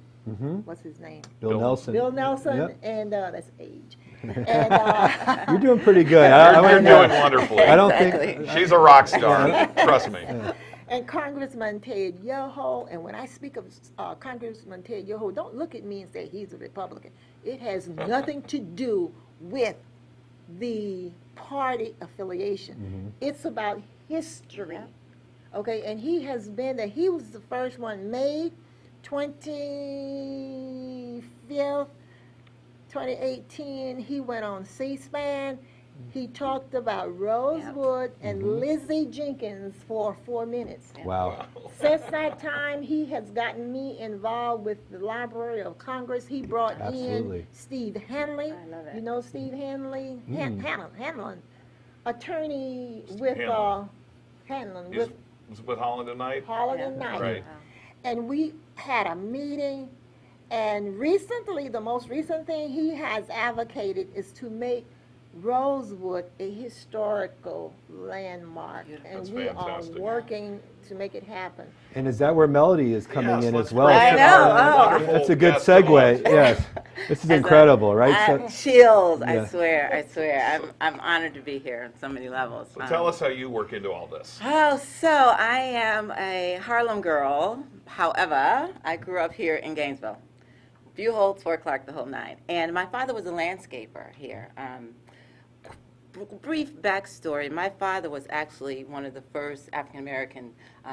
H: what's his name?
B: Bill Nelson.
H: Bill Nelson,
B: Yep.
H: and that's age. And
B: You're doing pretty good.
A: You're doing wonderfully.
B: I don't think.
A: She's a rock star. Trust me.
H: and Congressman Ted Yoho, and when I speak of Congressman Ted Yoho, don't look at me and say he's a Republican. It has nothing to do with the party affiliation. It's about history. Okay, and he was the first one, May 25th, 2018, he went on C-SPAN. He talked about Rosewood and Lizzie Jenkins for 4 minutes.
B: Wow.
H: Since that time, he has gotten me involved with the Library of Congress. He brought
B: Absolutely.
H: in Steve Hanley.
I: I love it.
H: You know Steve Hanley? Hanlon. Attorney with Hanlon,
A: He's with Holland and Knight.
H: Holland and Knight.
A: Right.
H: And we had a meeting, and recently, the most recent thing he has advocated is to make Rosewood a historical landmark. And
A: That's
H: we
A: fantastic.
H: are working to make it happen.
B: And is that where Melody is coming
A: Yes,
B: in
A: let's
B: as well?
A: bring
I: I
A: in
I: know,
A: our
I: oh.
A: wonderful
B: That's a good
A: guest
B: segue.
A: host.
B: Yes. This is
I: As
B: incredible, right?
I: Chills,
B: Yeah.
I: I swear. I'm honored to be here on so many levels.
A: So tell us how you work into all this.
I: Oh, so I am a Harlem girl. However, I grew up here in Gainesville. Buchholz, Fort Clark, the whole nine. And my father was a landscaper here. Brief backstory, my father was actually one of the first African-American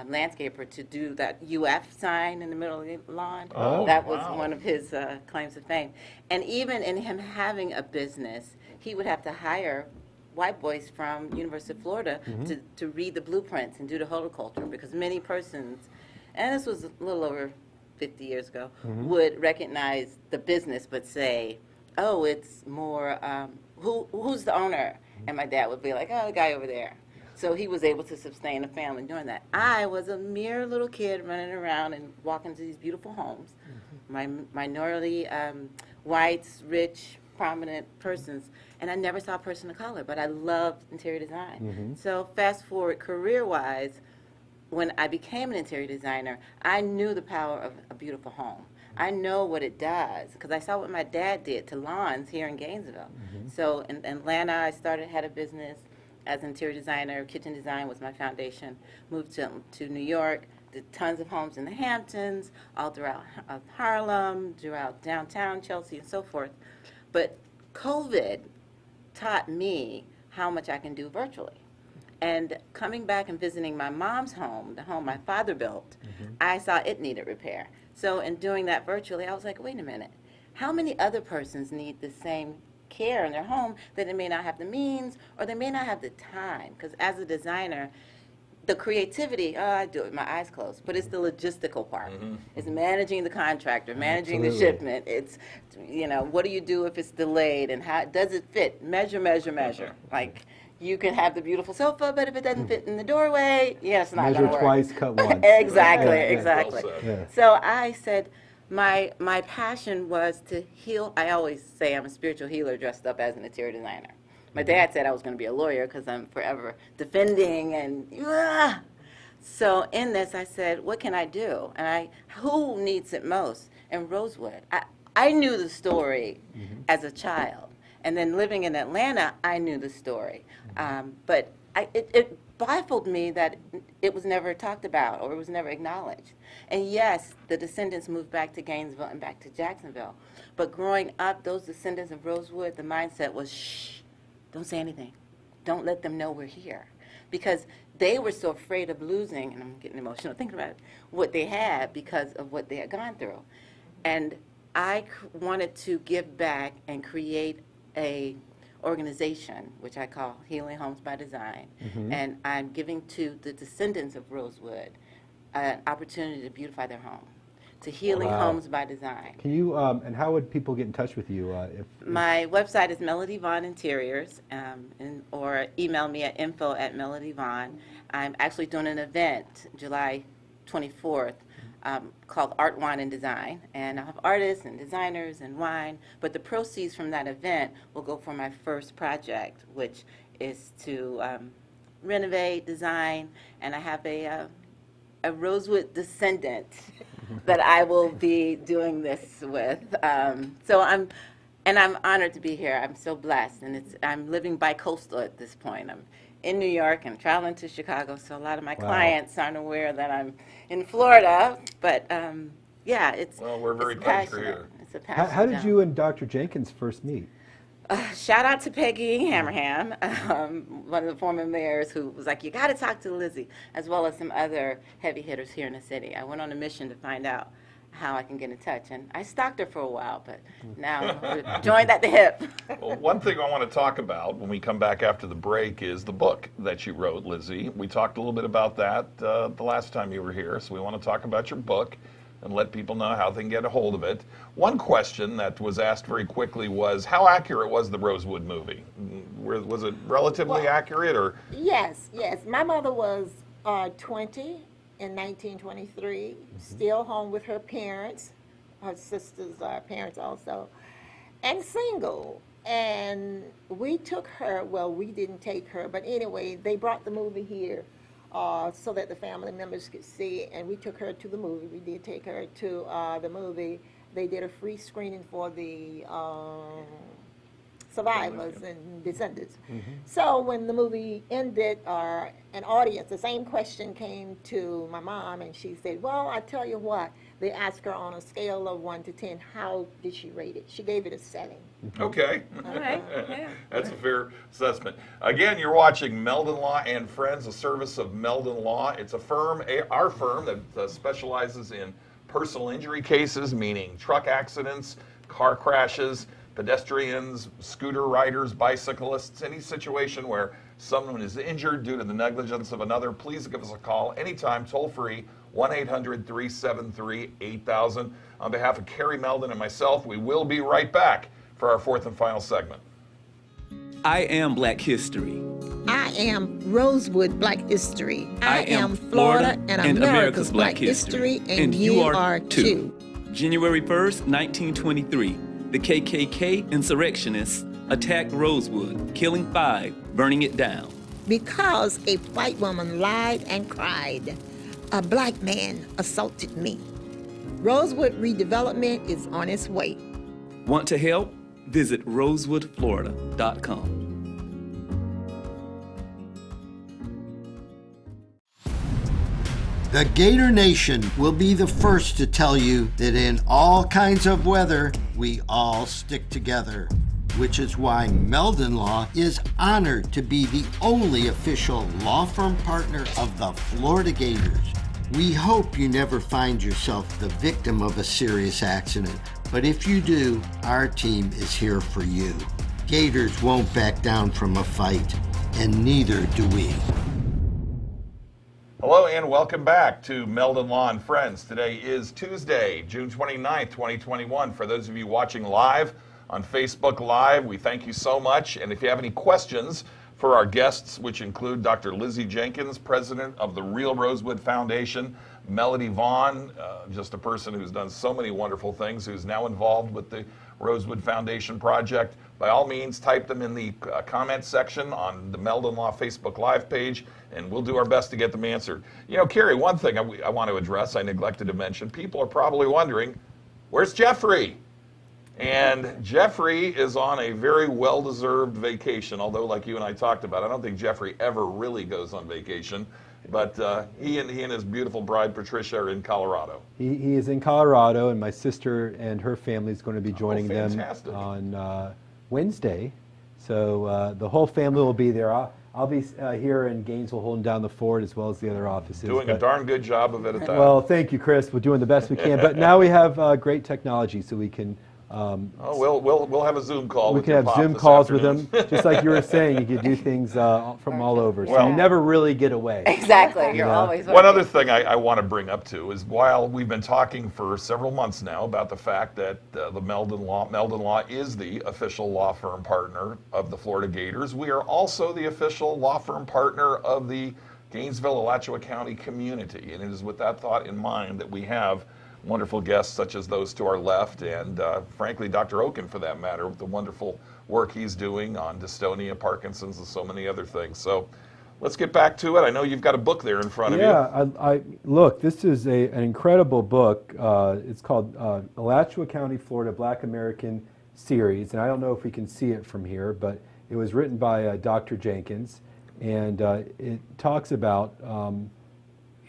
I: landscaper to do that UF sign in the middle of the lawn.
A: Oh,
I: that was
A: wow.
I: one of his claims to fame. And even in him having a business, he would have to hire white boys from University of Florida to read the blueprints and do the horticulture, because many persons, and this was a little over 50 years ago, would recognize the business but say, oh, it's more, who's the owner? And my dad would be like, oh, the guy over there. So he was able to sustain a family doing that. I was a mere little kid running around and walking to these beautiful homes, minority, whites, rich, prominent persons, and I never saw a person of color, but I loved interior design. So fast forward career-wise, when I became an interior designer, I knew the power of a beautiful home. I know what it does because I saw what my dad did to lawns here in Gainesville. So in Atlanta, I had a business as an interior designer. Kitchen design was my foundation. Moved to New York, did tons of homes in the Hamptons, all throughout Harlem, throughout downtown Chelsea, and so forth. But COVID taught me how much I can do virtually. And coming back and visiting my mom's home, the home my father built, I saw it needed repair. So in doing that virtually, I was like, wait a minute, how many other persons need the same care in their home that they may not have the means or they may not have the time? Because as a designer, the creativity, I do it with my eyes closed, but it's the logistical part. It's managing the contractor, managing the shipment. It's, what do you do if it's delayed and how does it fit? Measure, measure, measure. Like, you can have the beautiful sofa, but if it doesn't fit in the doorway, it's not going to work.
B: Measure twice, cut once.
I: Exactly,
B: Yeah.
I: exactly.
A: Well said.
B: Yeah.
I: So I said my passion was to heal. I always say I'm a spiritual healer dressed up as an interior designer. My dad said I was going to be a lawyer because I'm forever defending and So in this, I said, what can I do? And who needs it most? And Rosewood. I knew the story as a child. And then living in Atlanta, I knew the story. But it baffled me that it was never talked about or it was never acknowledged. And yes, the descendants moved back to Gainesville and back to Jacksonville. But growing up, those descendants of Rosewood, the mindset was, shh, don't say anything. Don't let them know we're here. Because they were so afraid of losing, and I'm getting emotional thinking about it, what they had because of what they had gone through. And I wanted to give back and create organization, which I call Healing Homes by Design, and I'm giving to the descendants of Rosewood an opportunity to beautify their home, to Healing Homes by Design.
B: Can you, and how would people get in touch with you?
I: My website is Melody Vaughn Interiors, or email me at info@melodyvaughn. I'm actually doing an event July 24th called Art, Wine, and Design. And I'll have artists and designers and wine, but the proceeds from that event will go for my first project, which is to renovate, design, and I have a Rosewood descendant that I will be doing this with. So I'm honored to be here. I'm so blessed, and I'm living bi-coastal at this point. I'm in New York and traveling to Chicago, so a lot of my clients aren't aware that I'm in Florida. But yeah, it's
A: we're very
I: it's
A: glad you're
I: passionate.
A: here.
I: It's a passion.
B: How did you and Dr. Jenkins first meet?
I: Shout out to Peggy Hammerham, one of the former mayors, who was like, you got to talk to Lizzie, as well as some other heavy hitters here in the city. I went on a mission to find out how I can get in touch, and I stalked her for a while, but now we're joined at the hip.
A: Well, one thing I want to talk about when we come back after the break is the book that you wrote, Lizzie. We talked a little bit about that the last time you were here, so we want to talk about your book and let people know how they can get a hold of it. One question that was asked very quickly was, how accurate was the Rosewood movie? Was it relatively accurate, or?
H: Yes. My mother was 20 in 1923, still home with her parents, her sister's parents also, and single. And we took her, well, we didn't take her, but anyway, they brought the movie here so that the family members could see it, and we took her to the movie. We did take her to the movie. They did a free screening for the survivors and descendants. So when the movie ended, an audience, the same question came to my mom, and she said, well, I tell you what, they asked her on a scale of 1 to 10, how did she rate it? She gave it a 7.
A: Okay.
I: All right. Yeah.
A: That's a fair assessment. Again, you're watching Meldon Law and Friends, a service of Meldon Law. It's a firm, our firm, that specializes in personal injury cases, meaning truck accidents, car crashes, pedestrians, scooter riders, bicyclists, any situation where someone is injured due to the negligence of another. Please give us a call anytime, toll free, 1-800-373-8000. On behalf of Carrie Meldon and myself, we will be right back for our fourth and final segment.
J: I am Black History.
H: I am Rosewood Black History.
J: I am Florida and America's Black History, and you are too. January 1st, 1923, the KKK insurrectionists attacked Rosewood, killing 5, burning it down.
H: Because a white woman lied and cried, a black man assaulted me. Rosewood redevelopment is on its way.
J: Want to help? Visit rosewoodflorida.com.
D: The Gator Nation will be the first to tell you that in all kinds of weather, we all stick together, which is why Meldon Law is honored to be the only official law firm partner of the Florida Gators. We hope you never find yourself the victim of a serious accident, but if you do, our team is here for you. Gators won't back down from a fight, and neither do we.
A: Hello and welcome back to Meldon Law and Friends. Today is Tuesday, June 29th, 2021. For those of you watching live on Facebook Live, we thank you so much. And if you have any questions for our guests, which include Dr. Lizzie Jenkins, president of the Real Rosewood Foundation, Melody Vaughn, just a person who's done so many wonderful things, who's now involved with the Rosewood Foundation project, by all means, type them in the comment section on the Meldon Law Facebook Live page, and we'll do our best to get them answered. You know, Carrie, one thing I want to address, I neglected to mention, people are probably wondering, where's Jeffrey? And Jeffrey is on a very well-deserved vacation, although like you and I talked about, I don't think Jeffrey ever really goes on vacation, but he and his beautiful bride, Patricia, are in Colorado.
B: He is in Colorado, and my sister and her family is going to be joining them
A: fantastic.
B: on Wednesday. So the whole family will be there. I'll be here in Gainesville holding down the fort as well as the other offices.
A: Doing a darn good job of it at that.
B: Well, thank you, Chris. We're doing the best we can. But now we have great technology, so we can
A: We'll have a Zoom call.
B: We can have Zoom calls with them, just like you were saying. You could do things from all over, so you never really get away.
I: Exactly, you're always working.
A: One other thing I want to bring up too is while we've been talking for several months now about the fact that the Meldon Law is the official law firm partner of the Florida Gators, we are also the official law firm partner of the Gainesville-Alachua County community, and it is with that thought in mind that we have wonderful guests such as those to our left, and frankly, Dr. Okun, for that matter, with the wonderful work he's doing on dystonia, Parkinson's, and so many other things. So let's get back to it. I know you've got a book there in front of you.
B: Yeah, look, this is an incredible book. It's called Alachua County, Florida Black American Series, and I don't know if we can see it from here, but it was written by Dr. Jenkins, and it talks about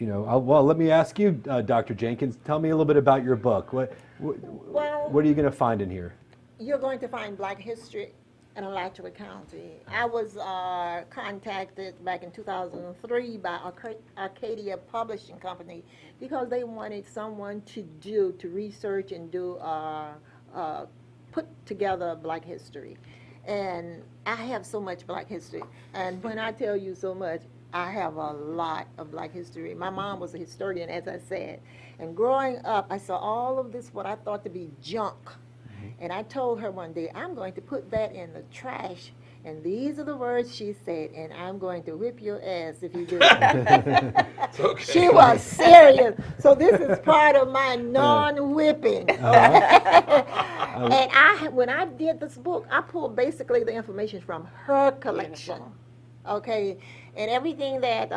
B: well, let me ask you, Dr. Jenkins, tell me a little bit about your book. What are you going to find in here?
H: You're going to find Black history in Alachua County. I was contacted back in 2003 by Arcadia Publishing Company because they wanted someone to research and put together Black history. And I have so much Black history. And when I tell you so much, I have a lot of Black history. My mom was a historian, as I said. And growing up, I saw all of this, what I thought to be junk. And I told her one day, I'm going to put that in the trash. And these are the words she said, and I'm going to whip your ass if you do it.
A: Okay.
H: She was serious. So this is part of my non-whipping. And when I did this book, I pulled basically the information from her collection. Okay, and everything that,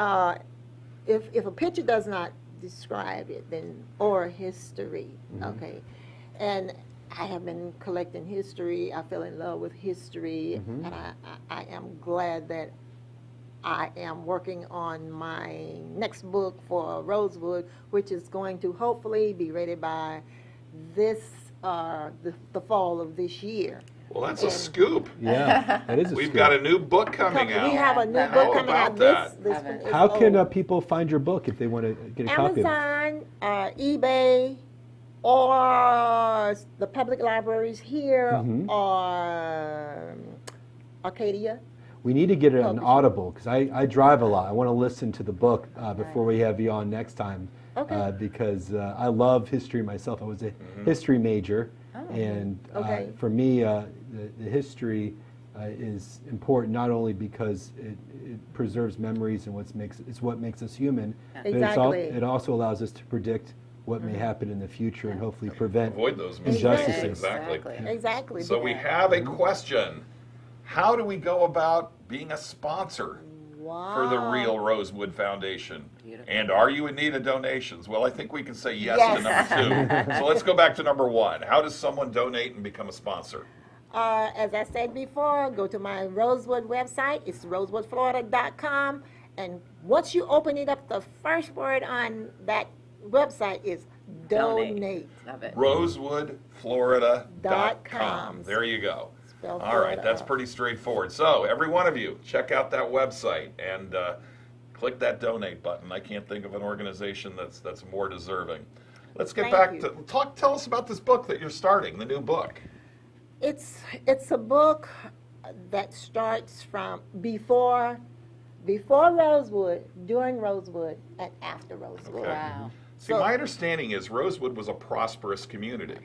H: if a picture does not describe it, then, or history, okay. And I have been collecting history. I fell in love with history, and I am glad that I am working on my next book for Rosewood, which is going to hopefully be ready by this, the fall of this year.
A: Well, that's a scoop.
B: Yeah, that is a
A: We've
B: scoop.
A: got a new book coming out.
H: We have a new book coming out. This one is
B: How can
H: old.
B: people find your book if they want to get a copy of it?
H: Amazon, eBay, or the public libraries here, or Arcadia.
B: We need to get it on Audible, because I drive a lot. I want to listen to the book before we have you on next time, because I love history myself. I was a history major, and for me, the history is important not only because it preserves memories and what makes us human, but it also allows us to predict what may happen in the future and hopefully avoid
A: those
B: injustices.
H: Exactly.
A: So we have a question. How do we go about being a sponsor for the Real Rosewood Foundation? And are you in need of donations? Well, I think we can say yes to number 2. So let's go back to number 1. How does someone donate and become a sponsor?
H: As I said before, go to my Rosewood website. It's rosewoodflorida.com. And once you open it up, the first word on that website is donate.
I: Love it.
A: rosewoodflorida.com. There you go. All right, that's pretty straightforward. So every one of you, check out that website and click that donate button. I can't think of an organization that's more deserving. Let's get back to tell us about this book that you're starting, the new book.
H: It's a book that starts from before Rosewood, during Rosewood, and after Rosewood.
A: Okay. Wow. See, my understanding is Rosewood was a prosperous community.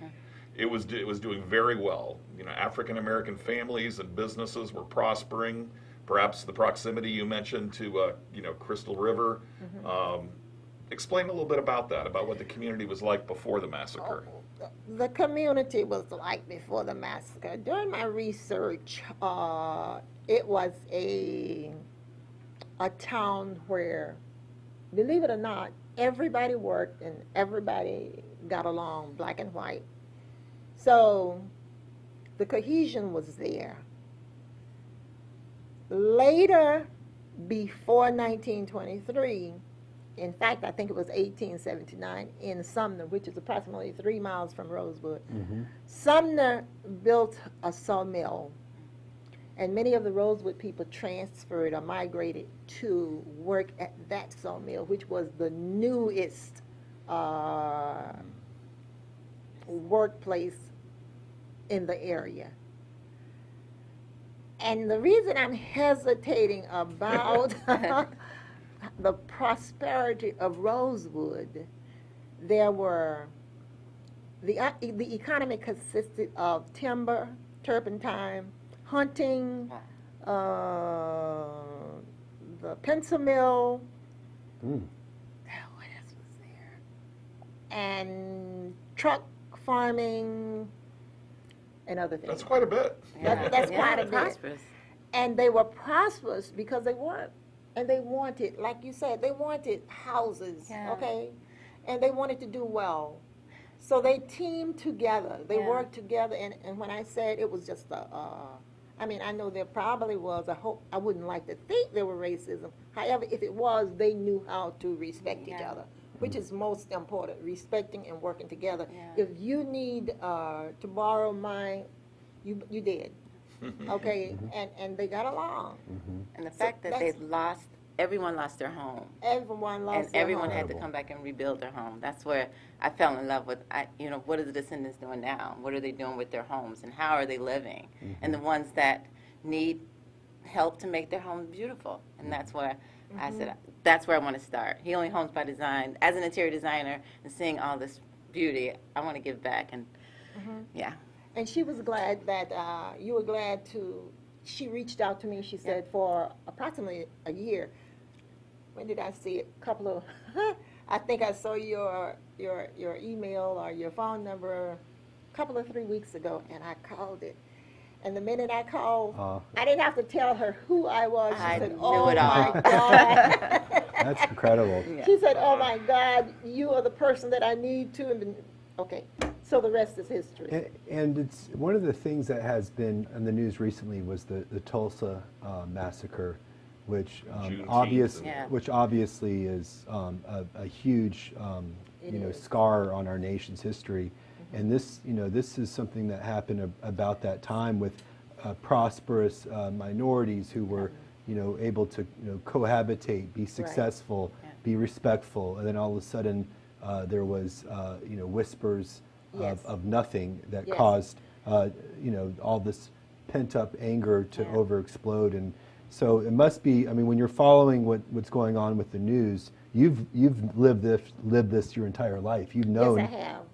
A: It was doing very well. You know, African American families and businesses were prospering. Perhaps the proximity you mentioned to Crystal River. Explain a little bit about that, about what the community was like before the massacre.
H: The community was like before the massacre. During my research, it was a town where, believe it or not, everybody worked and everybody got along, black and white. So the cohesion was there. Later, before 1923, in fact, I think it was 1879, in Sumner, which is approximately 3 miles from Rosewood, Sumner built a sawmill, and many of the Rosewood people transferred or migrated to work at that sawmill, which was the newest workplace in the area. And the reason I'm hesitating about the prosperity of Rosewood, there were, the economy consisted of timber, turpentine, hunting, the pencil mill, what else was there? And truck farming and other things.
A: That's quite a bit.
H: That's quite a bit.
I: Prosperous.
H: And they were prosperous because they weren't. And they wanted, like you said, they wanted houses, okay? And they wanted to do well. So they teamed together. They worked together. And when I said it was just I mean, I know there probably was, I wouldn't like to think there were racism. However, if it was, they knew how to respect each other, which is most important, respecting and working together. If you need to borrow mine, you did. Okay, and they got along.
I: And the fact that everyone lost their home.
H: Everyone lost
I: and
H: their
I: everyone
H: home.
I: had to come back and rebuild their home. That's where I fell in love with, what are the descendants doing now? What are they doing with their homes? And how are they living? And the ones that need help to make their homes beautiful. And that's where I said, that's where I want to start. Healing Homes by Design. As an interior designer and seeing all this beauty, I want to give back. And
H: And she was glad that you were glad to, she reached out to me, she said, for approximately a year. When did I see it? A couple of, I think I saw your email or your phone number a couple of 3 weeks ago, and I called it. And the minute I called, I didn't have to tell her who I was. She said, "Oh my God."
B: That's incredible.
H: She said, "Oh my God, you are the person that I need to." And okay, so the rest is history.
B: And it's one of the things that has been in the news recently was the Tulsa massacre, which obviously is a huge scar on our nation's history. And this is something that happened about that time with prosperous minorities who were, able to, cohabitate, be successful, be respectful, and then all of a sudden there was, whispers of nothing that caused, all this pent-up anger to overexplode. And so it must be. I mean, when you're following what's going on with the news, you've lived this your entire life. You've known.
H: Yes, I have.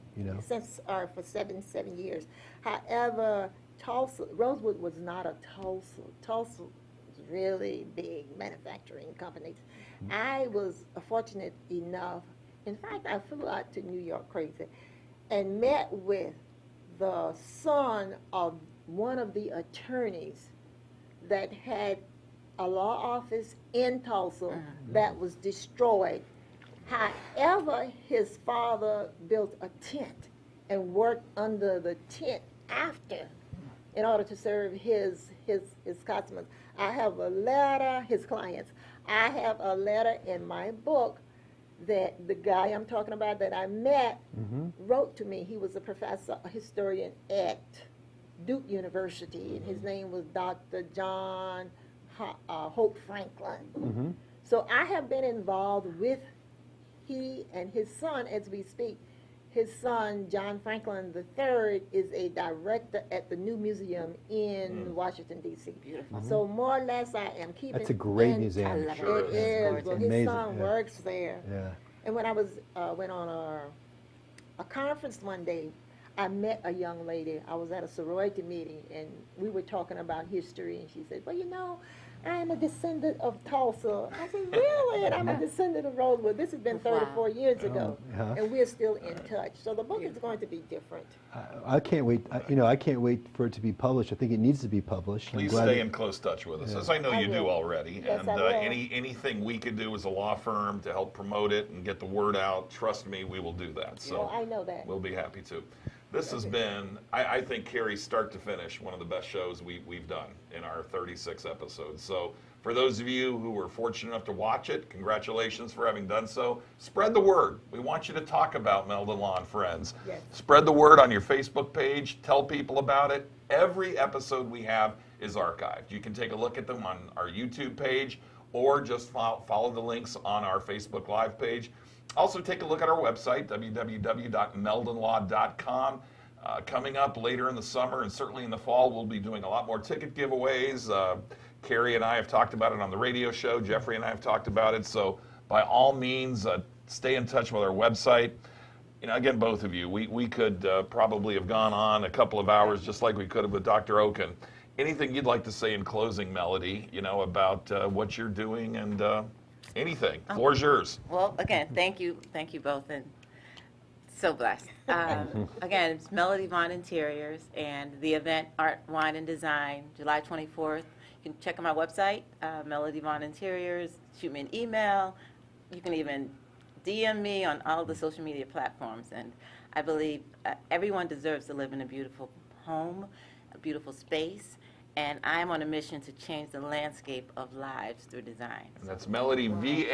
H: Since for 7 years. However, Rosewood was not a Tulsa. Tulsa was really big manufacturing companies. I was fortunate enough. In fact, I flew out to New York crazy, and met with the son of one of the attorneys that had a law office in Tulsa that was destroyed. However, his father built a tent and worked under the tent after in order to serve his customers. I have a letter, his clients. I have a letter in my book that the guy I'm talking about that I met wrote to me. He was a professor, a historian at Duke University, and his name was Dr. John Hope Franklin. So I have been involved with he and his son as we speak. His son, John Franklin III, is a director at the new museum in Washington, D.C. Beautiful. So more or less I am keeping.
B: That's a great museum.
I: I love
H: It is. Well, his son
B: Yeah.
H: works there.
B: Yeah.
H: And when I went on a conference one day, I met a young lady. I was at a sorority meeting, and we were talking about history, and she said, well, I'm a descendant of Tulsa. I said, really? And I'm a descendant of Rosewood. This has been 34 years ago, and we're still in touch. So the book is going to be different.
B: I can't wait. I can't wait for it to be published. I think it needs to be published.
A: Please stay in close touch with us, as I know you do already.
H: Yes,
A: and
H: I will.
A: anything we can do as a law firm to help promote it and get the word out, trust me, we will do that. So
H: well, I know that.
A: We'll be happy to. This has been, I think, Carrie, start to finish, one of the best shows we've done in our 36 episodes. So for those of you who were fortunate enough to watch it, congratulations for having done so. Spread the word. We want you to talk about Meldon Law Friends.
H: Yes.
A: Spread the word on your Facebook page. Tell people about it. Every episode we have is archived. You can take a look at them on our YouTube page or just follow the links on our Facebook Live page. Also, take a look at our website, www.meldonlaw.com. Coming up later in the summer and certainly in the fall, we'll be doing a lot more ticket giveaways. Carrie and I have talked about it on the radio show. Jeffrey and I have talked about it. So by all means, stay in touch with our website. You know, again, both of you, we could probably have gone on a couple of hours just like we could have with Dr. Okun. Anything you'd like to say in closing, Melody, you know, about what you're doing and anything? Floor's yours.
I: Well, again, thank you both, and so blessed. Again, it's Melody Vaughn Interiors, and the event Art, Wine, and Design, July 24th. You can check out my website, Melody Vaughn Interiors. Shoot me an email. You can even DM me on all the social media platforms. And I believe everyone deserves to live in a beautiful home, a beautiful space. And I'm on a mission to change the landscape of lives through design.
A: And that's Melody, V-A-U-G-H-N.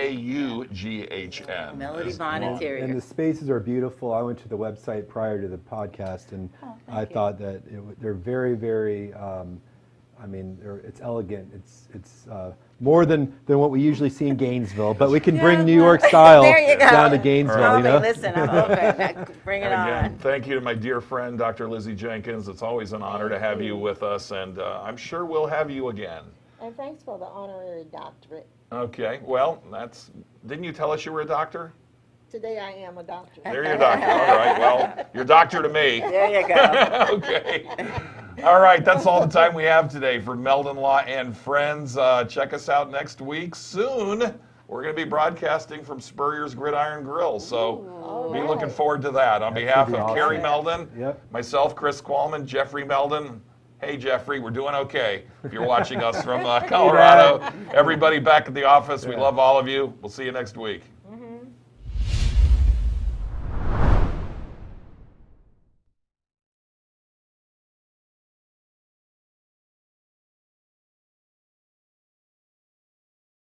I: Melody Vaughn Interiors.
B: And the spaces are beautiful. I went to the website prior to the podcast, and I thought that they're very, very, I mean, it's elegant. It's more than what we usually see in Gainesville, but we can bring New York style down to Gainesville.
I: Right.
B: You know?
I: Listen, I'm open. Bring it on.
A: Thank you to my dear friend, Dr. Lizzie Jenkins. It's always an honor to have you with us, and I'm sure we'll have you again.
H: And thanks for the honorary doctorate.
A: Okay, well, didn't you tell us you were a doctor?
H: Today I am a doctor.
A: There you're a doctor. All right, well, you're doctor to me.
I: There you go.
A: Okay. All right, that's all the time we have today for Meldon Law and Friends. Check us out next week. Soon, we're going to be broadcasting from Spurrier's Gridiron Grill, so be looking forward to that. On behalf of
B: awesome.
A: Carrie Meldon, myself, Chris Qualman, Jeffrey Meldon. Hey, Jeffrey, we're doing okay. If you're watching us from Colorado, everybody back at the office, we love all of you. We'll see you next week.